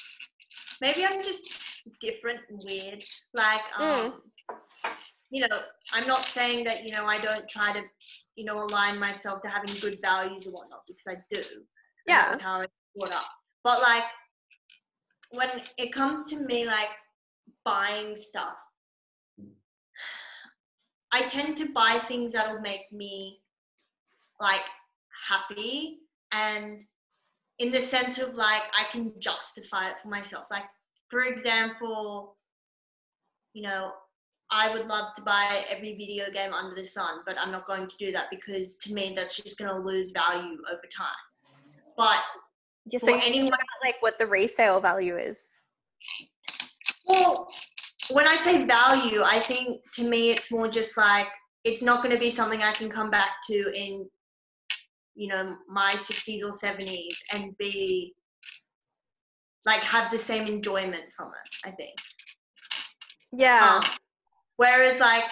maybe I'm just different and weird. Like, you know, I'm not saying that, you know, I don't try to, you know, align myself to having good values or whatnot, because I do. Yeah. That was how I was brought up. But like, when it comes to me, like, buying stuff, I tend to buy things that'll make me, like, happy, and in the sense of, like, I can justify it for myself. Like, for example, you know, I would love to buy every video game under the sun, but I'm not going to do that because to me that's just going to lose value over time. But so anyone, like what the resale value is. Well, when I say value, I think to me it's more just like it's not going to be something I can come back to in, you know, my 60s or 70s and be like have the same enjoyment from it, I think. Yeah. Whereas like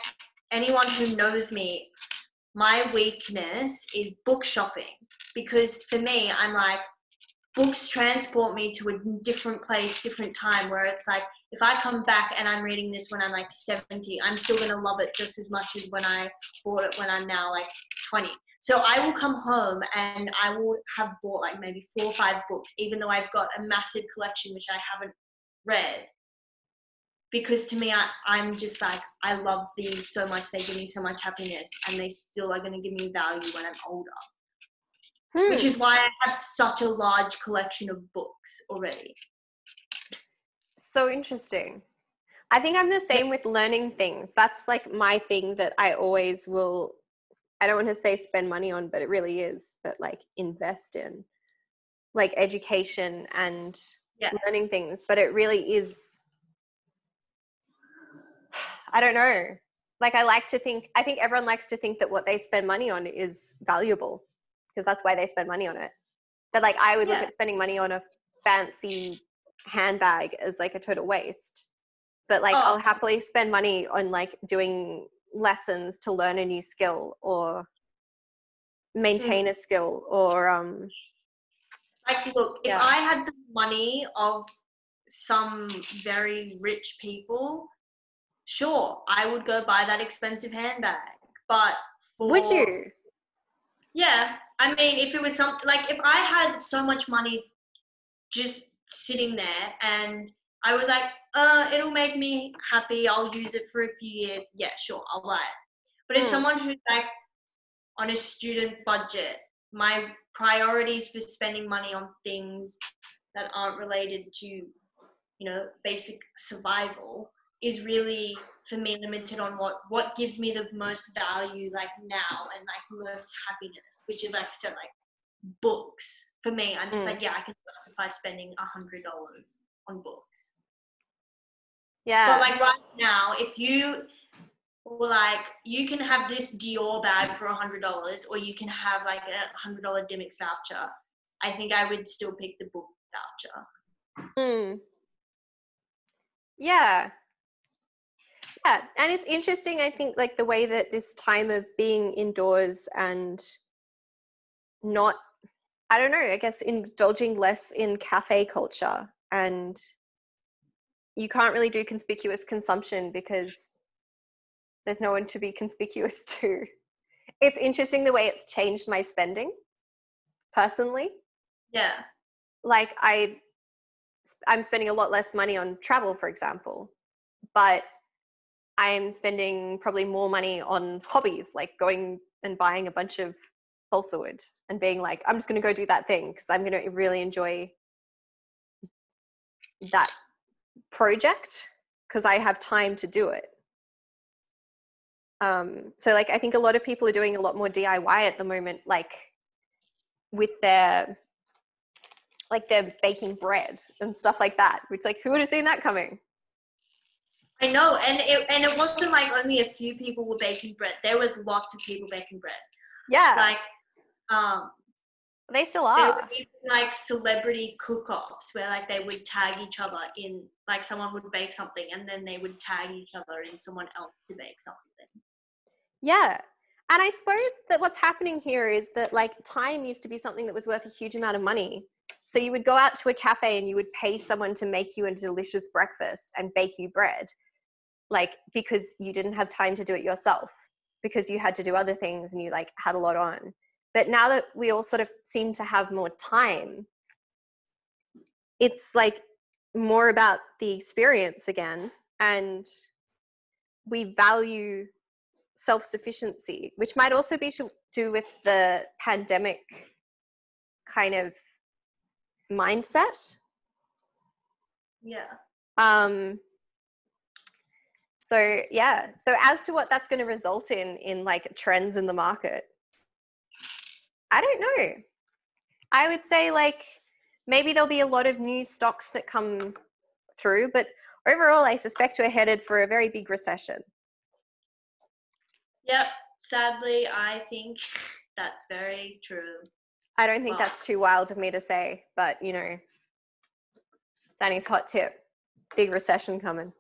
anyone who knows me, my weakness is book shopping, because for me, I'm like, books transport me to a different place, different time, where it's like, if I come back and I'm reading this when I'm like 70, I'm still going to love it just as much as when I bought it when I'm now like 20. So I will come home and I will have bought like maybe 4 or 5 books, even though I've got a massive collection which I haven't read, because to me, I'm just like, I love these so much. They give me so much happiness, and they still are going to give me value when I'm older. Which is why I have such a large collection of books already. So interesting. I think I'm the same with learning things. That's like my thing that I always will, I don't want to say spend money on, but it really is, but like invest in, like education and learning things. But it really is, I don't know. Like I think everyone likes to think that what they spend money on is valuable because that's why they spend money on it. But like I would look at spending money on a fancy handbag as like a total waste. But like I'll happily spend money on like doing lessons to learn a new skill or maintain a skill or like look, if I had the money of some very rich people, sure, I would go buy that expensive handbag. But would you? Yeah. I mean, if it was something like if I had so much money just sitting there and I was like, it'll make me happy, I'll use it for a few years, yeah, sure, I'll buy it. But as someone who's like on a student budget, my priorities for spending money on things that aren't related to, you know, basic survival is really for me limited on what gives me the most value like now and like most happiness, which is like I said, like books. For me, I'm just like, yeah, I can justify spending $100 on books. Yeah. But like right now, if you were like, you can have this Dior bag for $100 or you can have like a $100 Dimmix voucher, I think I would still pick the book voucher. Yeah. Yeah. And it's interesting, I think, like the way that this time of being indoors and not, I don't know, I guess indulging less in cafe culture, and you can't really do conspicuous consumption because there's no one to be conspicuous to. It's interesting the way it's changed my spending personally. Yeah. Like I'm spending a lot less money on travel, for example, but I'm spending probably more money on hobbies, like going and buying a bunch of balsa wood and being like, I'm just going to go do that thing because I'm going to really enjoy that project because I have time to do it. So like I think a lot of people are doing a lot more DIY at the moment, like with their baking bread and stuff like that. It's like, who would have seen that coming? I know, and it wasn't like only a few people were baking bread. There was lots of people baking bread. Yeah. Like, they still there are. were even like celebrity cook-offs where like they would tag each other in, like someone would bake something and then they would tag each other in someone else to bake something. Yeah. And I suppose that what's happening here is that like time used to be something that was worth a huge amount of money. So you would go out to a cafe and you would pay someone to make you a delicious breakfast and bake you bread, like because you didn't have time to do it yourself because you had to do other things and you like had a lot on. But now that we all sort of seem to have more time, it's like more about the experience again, and we value self-sufficiency, which might also be to do with the pandemic kind of mindset. Yeah. So yeah. So as to what that's going to result in like trends in the market, I don't know. I would say like maybe there'll be a lot of new stocks that come through, but overall I suspect we're headed for a very big recession. Yep. Sadly, I think that's very true. I don't think that's too wild of me to say, but you know, Danny's hot tip. Big recession coming.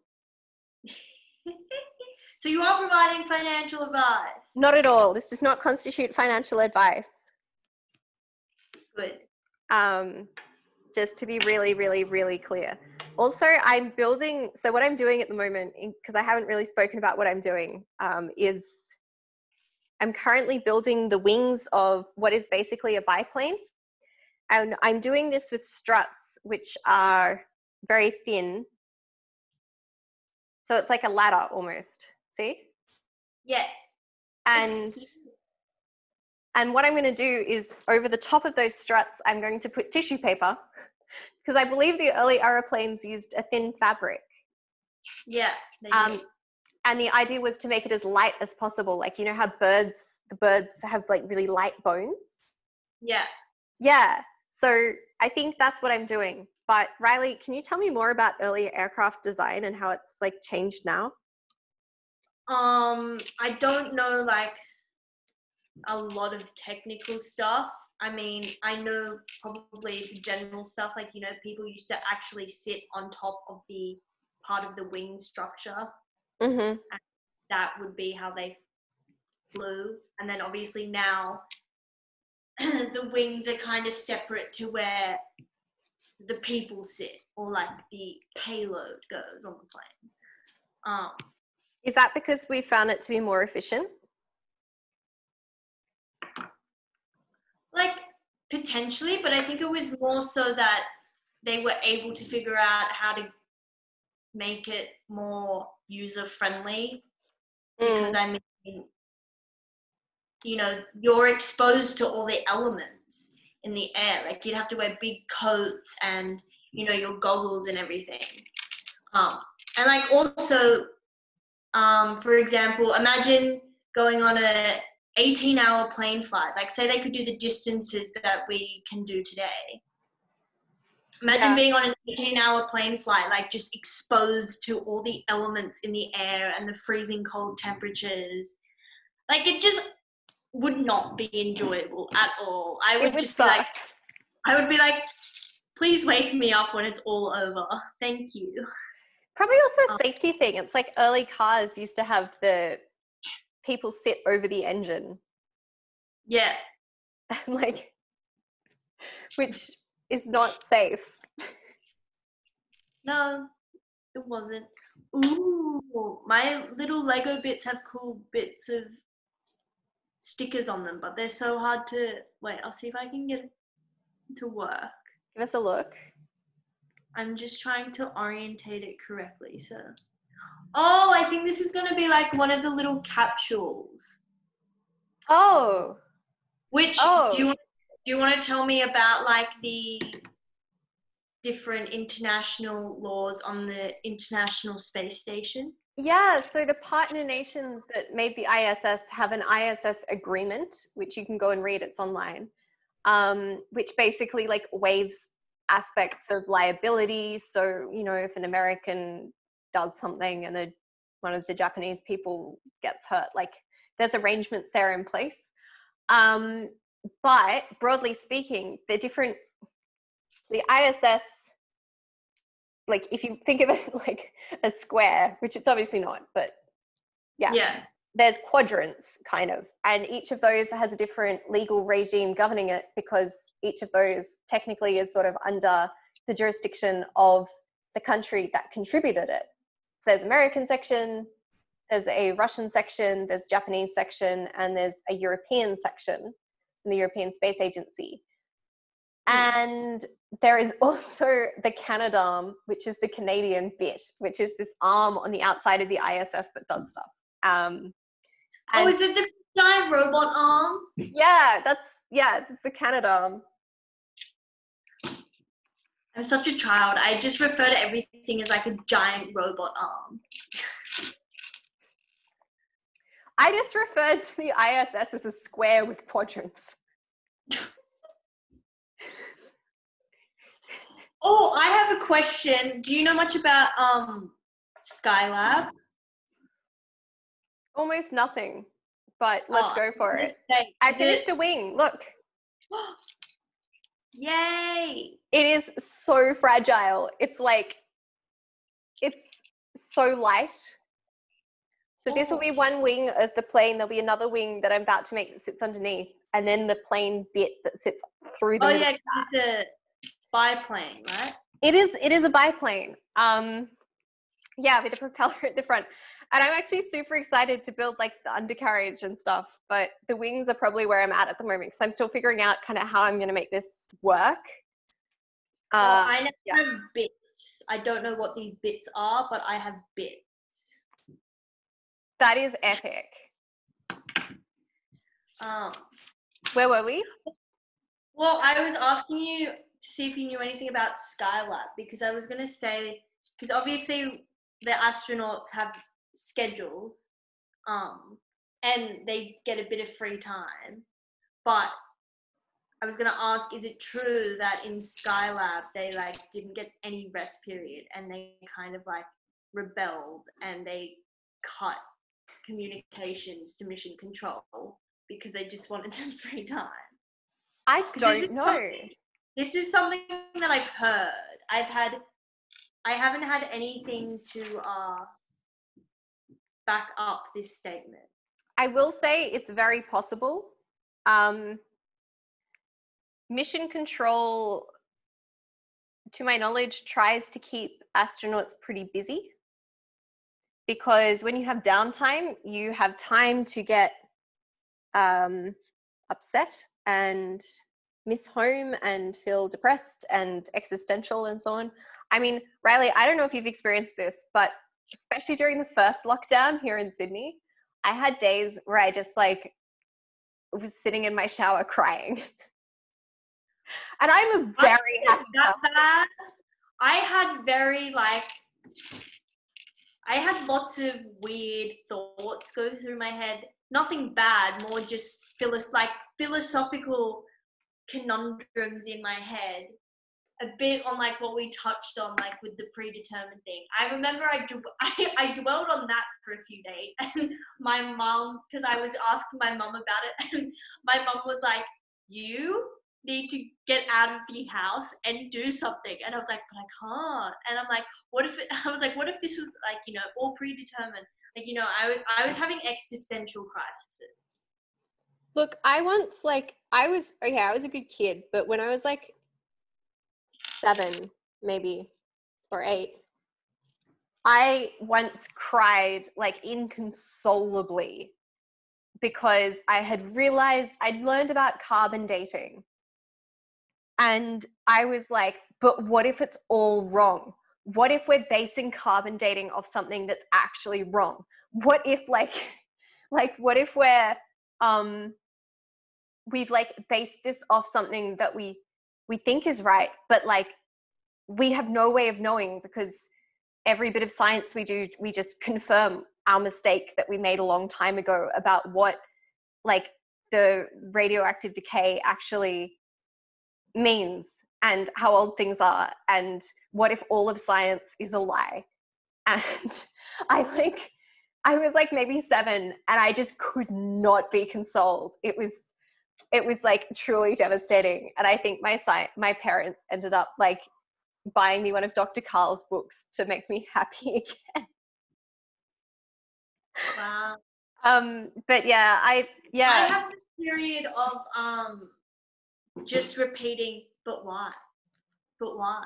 So you are providing financial advice? Not at all. This does not constitute financial advice. Good. Just to be really, really, really clear. Also, I'm building, so what I'm doing at the moment, because I haven't really spoken about what I'm doing, is I'm currently building the wings of what is basically a biplane. And I'm doing this with struts, which are very thin So it's like a ladder almost. See? Yeah. And what I'm going to do is over the top of those struts, I'm going to put tissue paper because I believe the early aeroplanes used a thin fabric. Yeah, they did. And the idea was to make it as light as possible. Like, you know how the birds have like really light bones? Yeah. Yeah. So I think that's what I'm doing. But Riley, can you tell me more about early aircraft design and how it's like changed now? I don't know like a lot of technical stuff. I mean, I know probably the general stuff, like, you know, people used to actually sit on top of the part of the wing structure. Mm-hmm. And that would be how they flew. And then obviously now the wings are kind of separate to where the people sit, or like the payload goes on the plane. Is that because we found it to be more efficient? Like, potentially, but I think it was more so that they were able to figure out how to make it more user-friendly. Because, I mean, you know, you're exposed to all the elements in the air. Like, you'd have to wear big coats and, you know, your goggles and everything. And, like, also, for example, imagine going on a 18-hour plane flight. Like, say they could do the distances that we can do today. Imagine being on an 18-hour plane flight, like just exposed to all the elements in the air and the freezing cold temperatures. Like, it just would not be enjoyable at all. I would just be like, please wake me up when it's all over. Thank you. Probably also a safety thing. It's like early cars used to have the people sit over the engine. Yeah. Like, which is not safe. No, it wasn't. Ooh, my little Lego bits have cool bits of stickers on them, but they're so hard to... Wait, I'll see if I can get it to work. Give us a look. I'm just trying to orientate it correctly, so... Oh, I think this is going to be like one of the little capsules. Oh. Which, do you want to tell me about like the different international laws on the International Space Station? Yeah, so the partner nations that made the ISS have an ISS agreement, which you can go and read, it's online, which basically like waives aspects of liability. So, you know, if an American does something and one of the Japanese people gets hurt, like there's arrangements there in place. But broadly speaking, they're different. So the ISS, like if you think of it like a square, which it's obviously not, but yeah, there's quadrants kind of, and each of those has a different legal regime governing it, because each of those technically is sort of under the jurisdiction of the country that contributed it. So there's American section, there's a Russian section, there's Japanese section, and there's a European section in the European Space Agency. And there is also the Canadarm, which is the Canadian bit, which is this arm on the outside of the ISS that does stuff. Is it the giant robot arm? Yeah, that's the Canadarm. I'm such a child. I just refer to everything as like a giant robot arm. I just referred to the ISS as a square with quadrants. Oh, I have a question. Do you know much about Skylab? Almost nothing, but let's go for it. I finished a wing, look. Yay! It is so fragile. It's so light. So this will be one wing of the plane. There'll be another wing that I'm about to make that sits underneath, and then the plane bit that sits through the middle. Oh yeah, it's a biplane, right? It is a biplane. Yeah, with a propeller at the front. And I'm actually super excited to build like the undercarriage and stuff, but the wings are probably where I'm at the moment, because I'm still figuring out kind of how I'm going to make this work. I have bits. I don't know what these bits are, but I have bits. That is epic. Um, Where were we? well, I was asking you to see if you knew anything about Skylab, because I was going to say, because obviously the astronauts have schedules, and they get a bit of free time, but I was going to ask, is it true that in Skylab they like didn't get any rest period and they kind of like rebelled and they cut communications to mission control because they just wanted some free time? I don't know. This is something that I've heard. I haven't had anything to back up this statement. I will say it's very possible. Mission Control, to my knowledge, tries to keep astronauts pretty busy, because when you have downtime, you have time to get upset and miss home and feel depressed and existential and so on. I mean, Riley, I don't know if you've experienced this, but especially during the first lockdown here in Sydney, I had days where I just like was sitting in my shower crying. And I'm a very happy that. I had lots of weird thoughts go through my head. Nothing bad, more just philosophical conundrums in my head. A bit on like what we touched on, like with the predetermined thing. I remember I dwelled on that for a few days, and my mum, because I was asking my mum about it, and my mum was like, "You need to get out of the house and do something." And I was like, "But I can't." And I'm like, "What if?" What if this was like, you know, all predetermined? Like, you know, I was having existential crises. Look, I was a good kid, but when I was like 7, maybe, or 8, I once cried like inconsolably because I had realized I'd learned about carbon dating. And I was like, but what if it's all wrong? What if we're basing carbon dating off something that's actually wrong? What if what if we've like based this off something that we think is right, but like we have no way of knowing, because every bit of science we do, we just confirm our mistake that we made a long time ago about what like the radioactive decay actually means and how old things are, and what if all of science is a lie. And I was like maybe 7, and I just could not be consoled. It was like truly devastating. And I think my parents ended up like buying me one of Dr. Karl's books to make me happy again. Wow. But yeah, I had this period of just repeating, but why? But why?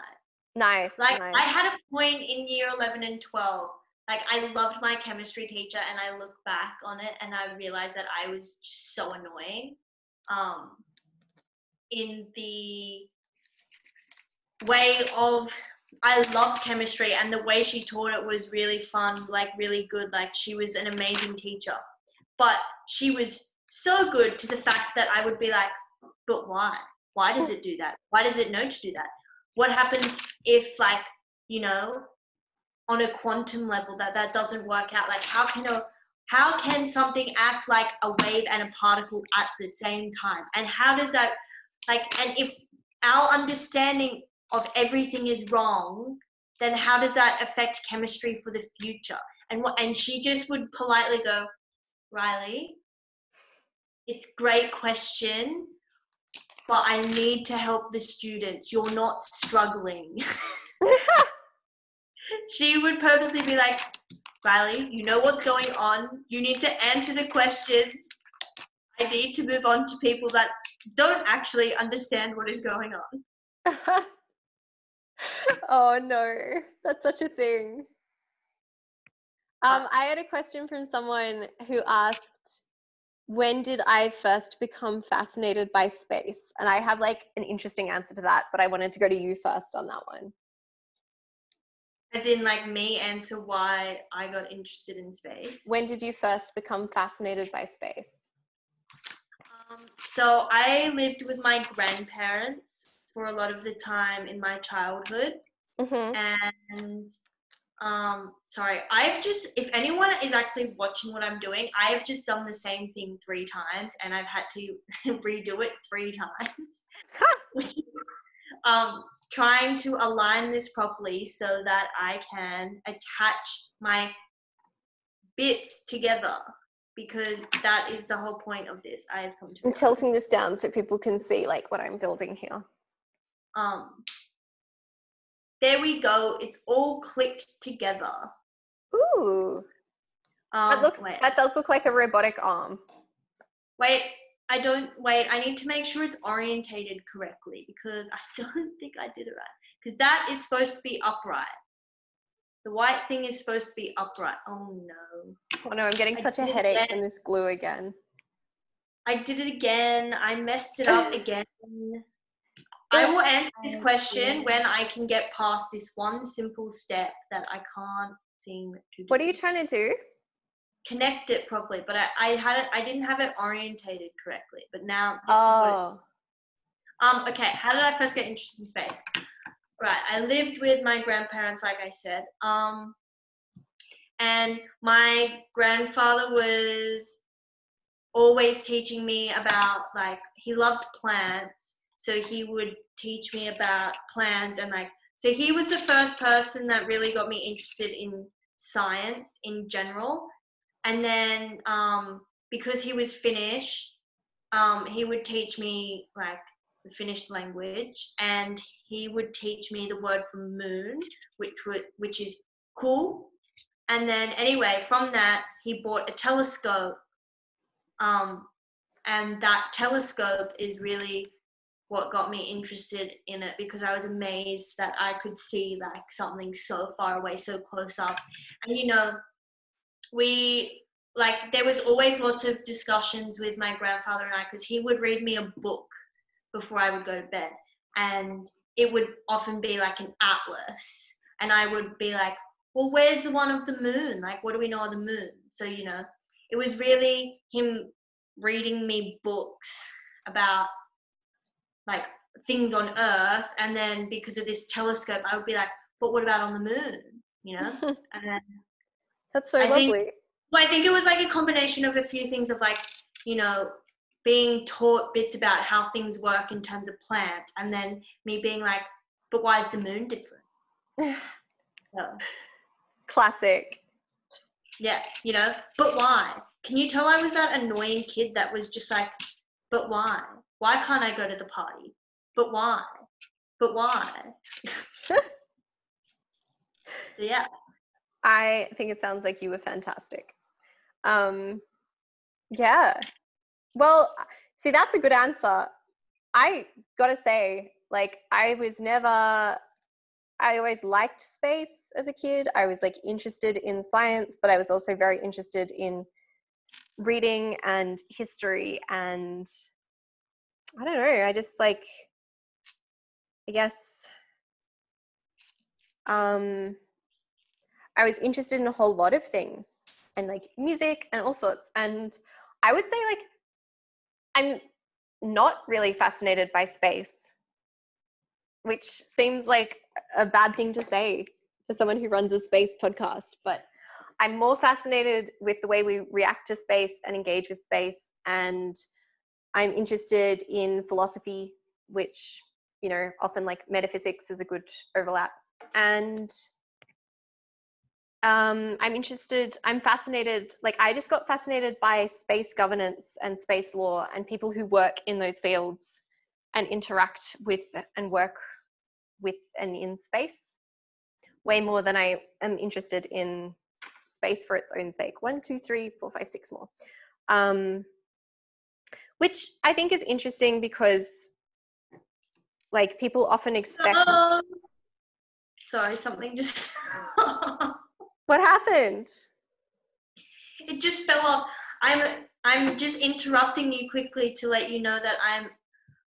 Nice. Like, I had a point in year 11 and 12, like I loved my chemistry teacher, and I look back on it and I realized that I was just so annoying. In the way of, I loved chemistry, and the way she taught it was really fun, like really good. Like, she was an amazing teacher, but she was so good to the fact that I would be like, but why? Why does it do that? Why does it know to do that? What happens if, like, you know, on a quantum level that doesn't work out? Like, how can something act like a wave and a particle at the same time? And how does that, like, and if our understanding of everything is wrong, then how does that affect chemistry for the future? And she just would politely go, Riley, it's a great question, but I need to help the students. You're not struggling. She would purposely be like, Riley, you know what's going on. You need to answer the questions. I need to move on to people that don't actually understand what is going on. Oh no, that's such a thing. I had a question from someone who asked, when did I first become fascinated by space? And I have like an interesting answer to that, but I wanted to go to you first on that one. As in, like, me answer why I got interested in space. When did you first become fascinated by space? So I lived with my grandparents for a lot of the time in my childhood. And sorry, if anyone is actually watching what I'm doing, I have just done the same thing 3 times and I've had to redo it 3 times. Trying to align this properly so that I can attach my bits together, because that is the whole point of this. I have come to I'm tilting this down so people can see like what I'm building here. There we go. It's all clicked together. Ooh. That does look like a robotic arm. I need to make sure it's orientated correctly, because I don't think I did it right. Because that is supposed to be upright. The white thing is supposed to be upright. Oh no. Oh no, I'm getting such a headache from this glue again. I did it again. I messed it up again. I will answer this question when I can get past this one simple step that I can't seem to do. What are you trying to do? Connect it properly, but I didn't have it orientated correctly. But now this is what it's. Okay, how did I first get interested in space? Right, I lived with my grandparents, like I said. And my grandfather was always teaching me about, like, he loved plants, so he would teach me about plants, and like, so he was the first person that really got me interested in science in general. And then because he was Finnish, he would teach me like the Finnish language, and he would teach me the word for moon, which is cool. And then anyway, from that, he bought a telescope, and that telescope is really what got me interested in it, because I was amazed that I could see like something so far away, so close up. And you know, there was always lots of discussions with my grandfather and I, because he would read me a book before I would go to bed, and it would often be like an atlas, and I would be like, well, where's the one of the moon? Like, what do we know of the moon? So, you know, it was really him reading me books about like things on Earth, and then because of this telescope, I would be like, but what about on the moon? You know? And then that's so lovely. I think it was like a combination of a few things of like, you know, being taught bits about how things work in terms of plants, and then me being like, but why is the moon different? So, classic. Yeah, you know, but why? Can you tell I was that annoying kid that was just like, but why? Why can't I go to the party? But why? But why? So, yeah. I think it sounds like you were fantastic. Yeah. Well, see, that's a good answer. I gotta say, like, I always liked space as a kid. I was like interested in science, but I was also very interested in reading and history, and I don't know, I just like, I guess, I was interested in a whole lot of things, and like music and all sorts. And I would say like, I'm not really fascinated by space, which seems like a bad thing to say for someone who runs a space podcast, but I'm more fascinated with the way we react to space and engage with space. And I'm interested in philosophy, which, you know, often like metaphysics is a good overlap. And I'm fascinated, like I just got fascinated by space governance and space law and people who work in those fields and interact with and work with and in space way more than I am interested in space for its own sake. 1, 2, 3, 4, 5, 6 more. Which I think is interesting because like people often expect... Sorry, something just... What happened? It just fell off. I'm just interrupting you quickly to let you know that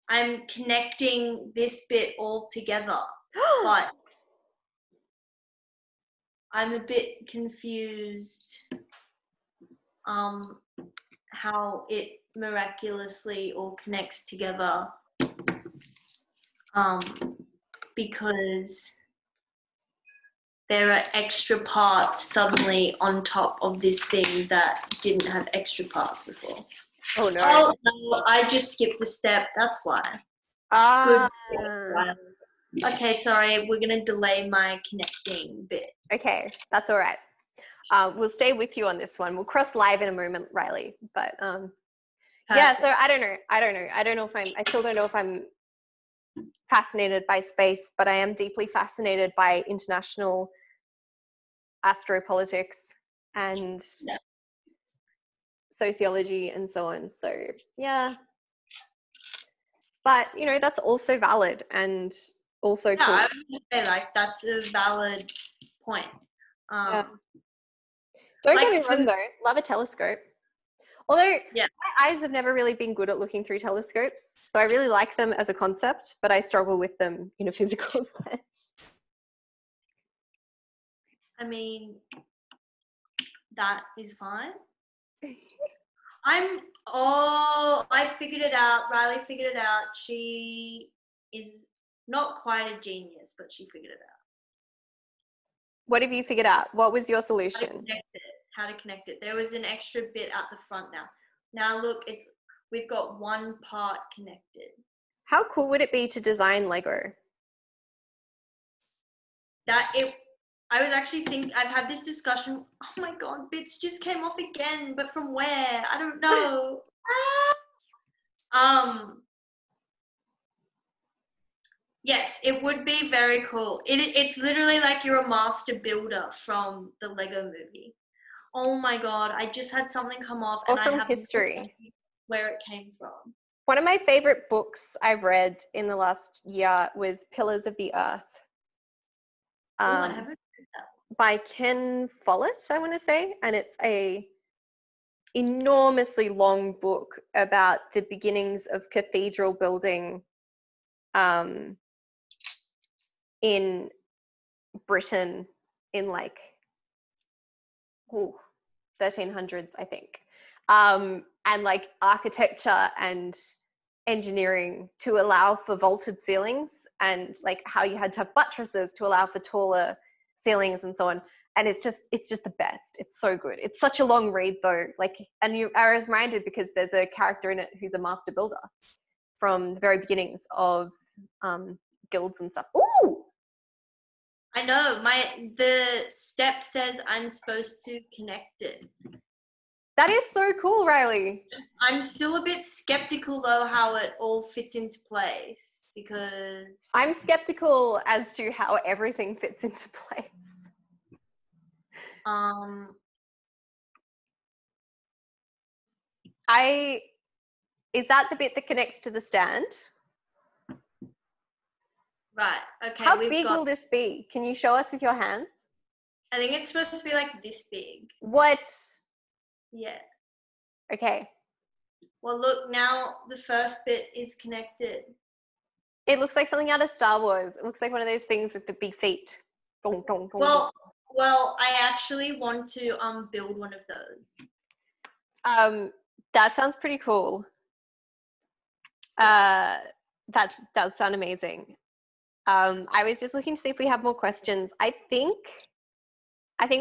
I'm connecting this bit all together. But I'm a bit confused how it miraculously all connects together, because there are extra parts suddenly on top of this thing that didn't have extra parts before. Oh no. Oh no, I just skipped a step, that's why. Ah. Good. Okay, sorry, we're gonna delay my connecting bit. Okay, that's all right. We'll stay with you on this one. We'll cross live in a moment, Riley. But yeah, so I don't know. I still don't know if I'm fascinated by space, but I am deeply fascinated by international astropolitics and sociology and so on. So yeah. But you know, that's also valid and also cool. I would say like that's a valid point. Yeah. Don't get me wrong though, love a telescope. Although my eyes have never really been good at looking through telescopes, so I really like them as a concept, but I struggle with them in a physical sense. I mean, that is fine. I figured it out. Riley figured it out. She is not quite a genius, but she figured it out. What have you figured out? What was your solution? How to connect it. There was an extra bit at the front now. Now look, we've got one part connected. How cool would it be to design Lego? I was actually thinking, I've had this discussion. Oh my God, bits just came off again, but from where? I don't know. Yes, it would be very cool. It's literally like you're a master builder from the Lego movie. Oh my God, I just had something come off Or and from I have history. Where it came from. One of my favorite books I've read in the last year was Pillars of the Earth. I haven't read that. By Ken Follett, I want to say, and it's a enormously long book about the beginnings of cathedral building in Britain in like 1300s, I think, and like architecture and engineering to allow for vaulted ceilings, and like how you had to have buttresses to allow for taller ceilings and so on. And it's just the best. It's so good. It's such a long read though. Like, and you are reminded because there's a character in it who's a master builder from the very beginnings of guilds and stuff. Ooh! I know, the step says I'm supposed to connect it. That is so cool, Riley. I'm still a bit skeptical though how it all fits into place, because I'm skeptical as to how everything fits into place. Is that the bit that connects to the stand? Right, okay. How big will this be? Can you show us with your hands? I think it's supposed to be like this big. What? Yeah. Okay. Well, look, now the first bit is connected. It looks like something out of Star Wars. It looks like one of those things with the big feet. Dong, dong, dong, well, I actually want to build one of those. That sounds pretty cool. That does sound amazing. I was just looking to see if we have more questions. I think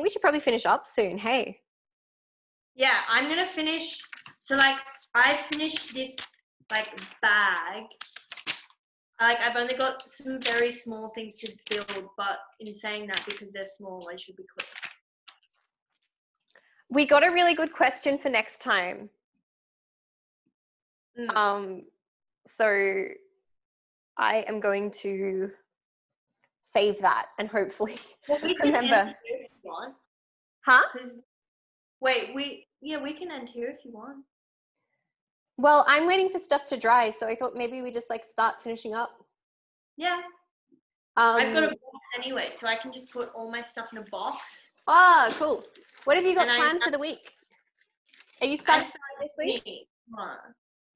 we should probably finish up soon. Hey. Yeah, I'm gonna finish. So like, I finished this like bag. Like, I've only got some very small things to build, but in saying that, because they're small, I should be quick. We got a really good question for next time. So I am going to save that and hopefully remember. If you want. Huh? Wait, we can end here if you want. Well, I'm waiting for stuff to dry, so I thought maybe we just like start finishing up. Yeah. I've got a box anyway, so I can just put all my stuff in a box. Ah, cool. What have you got planned for the week? Are you starting this week?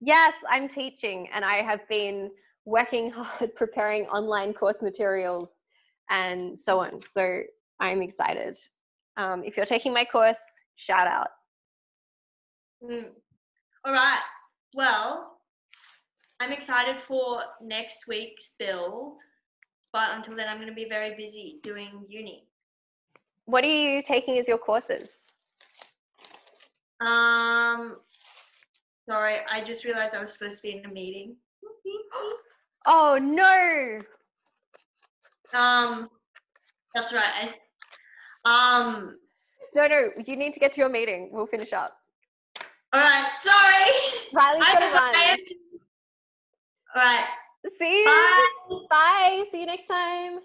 Yes, I'm teaching, and I have been working hard preparing online course materials and so on. So I'm excited. If you're taking my course, shout out. All right. Well, I'm excited for next week's build, but until then, I'm going to be very busy doing uni. What are you taking as your courses? Sorry, I just realized I was supposed to be in a meeting. Oh no! That's right. No, you need to get to your meeting. We'll finish up. All right, sorry. Riley's got to run. All right. See you. Bye. Bye. See you next time.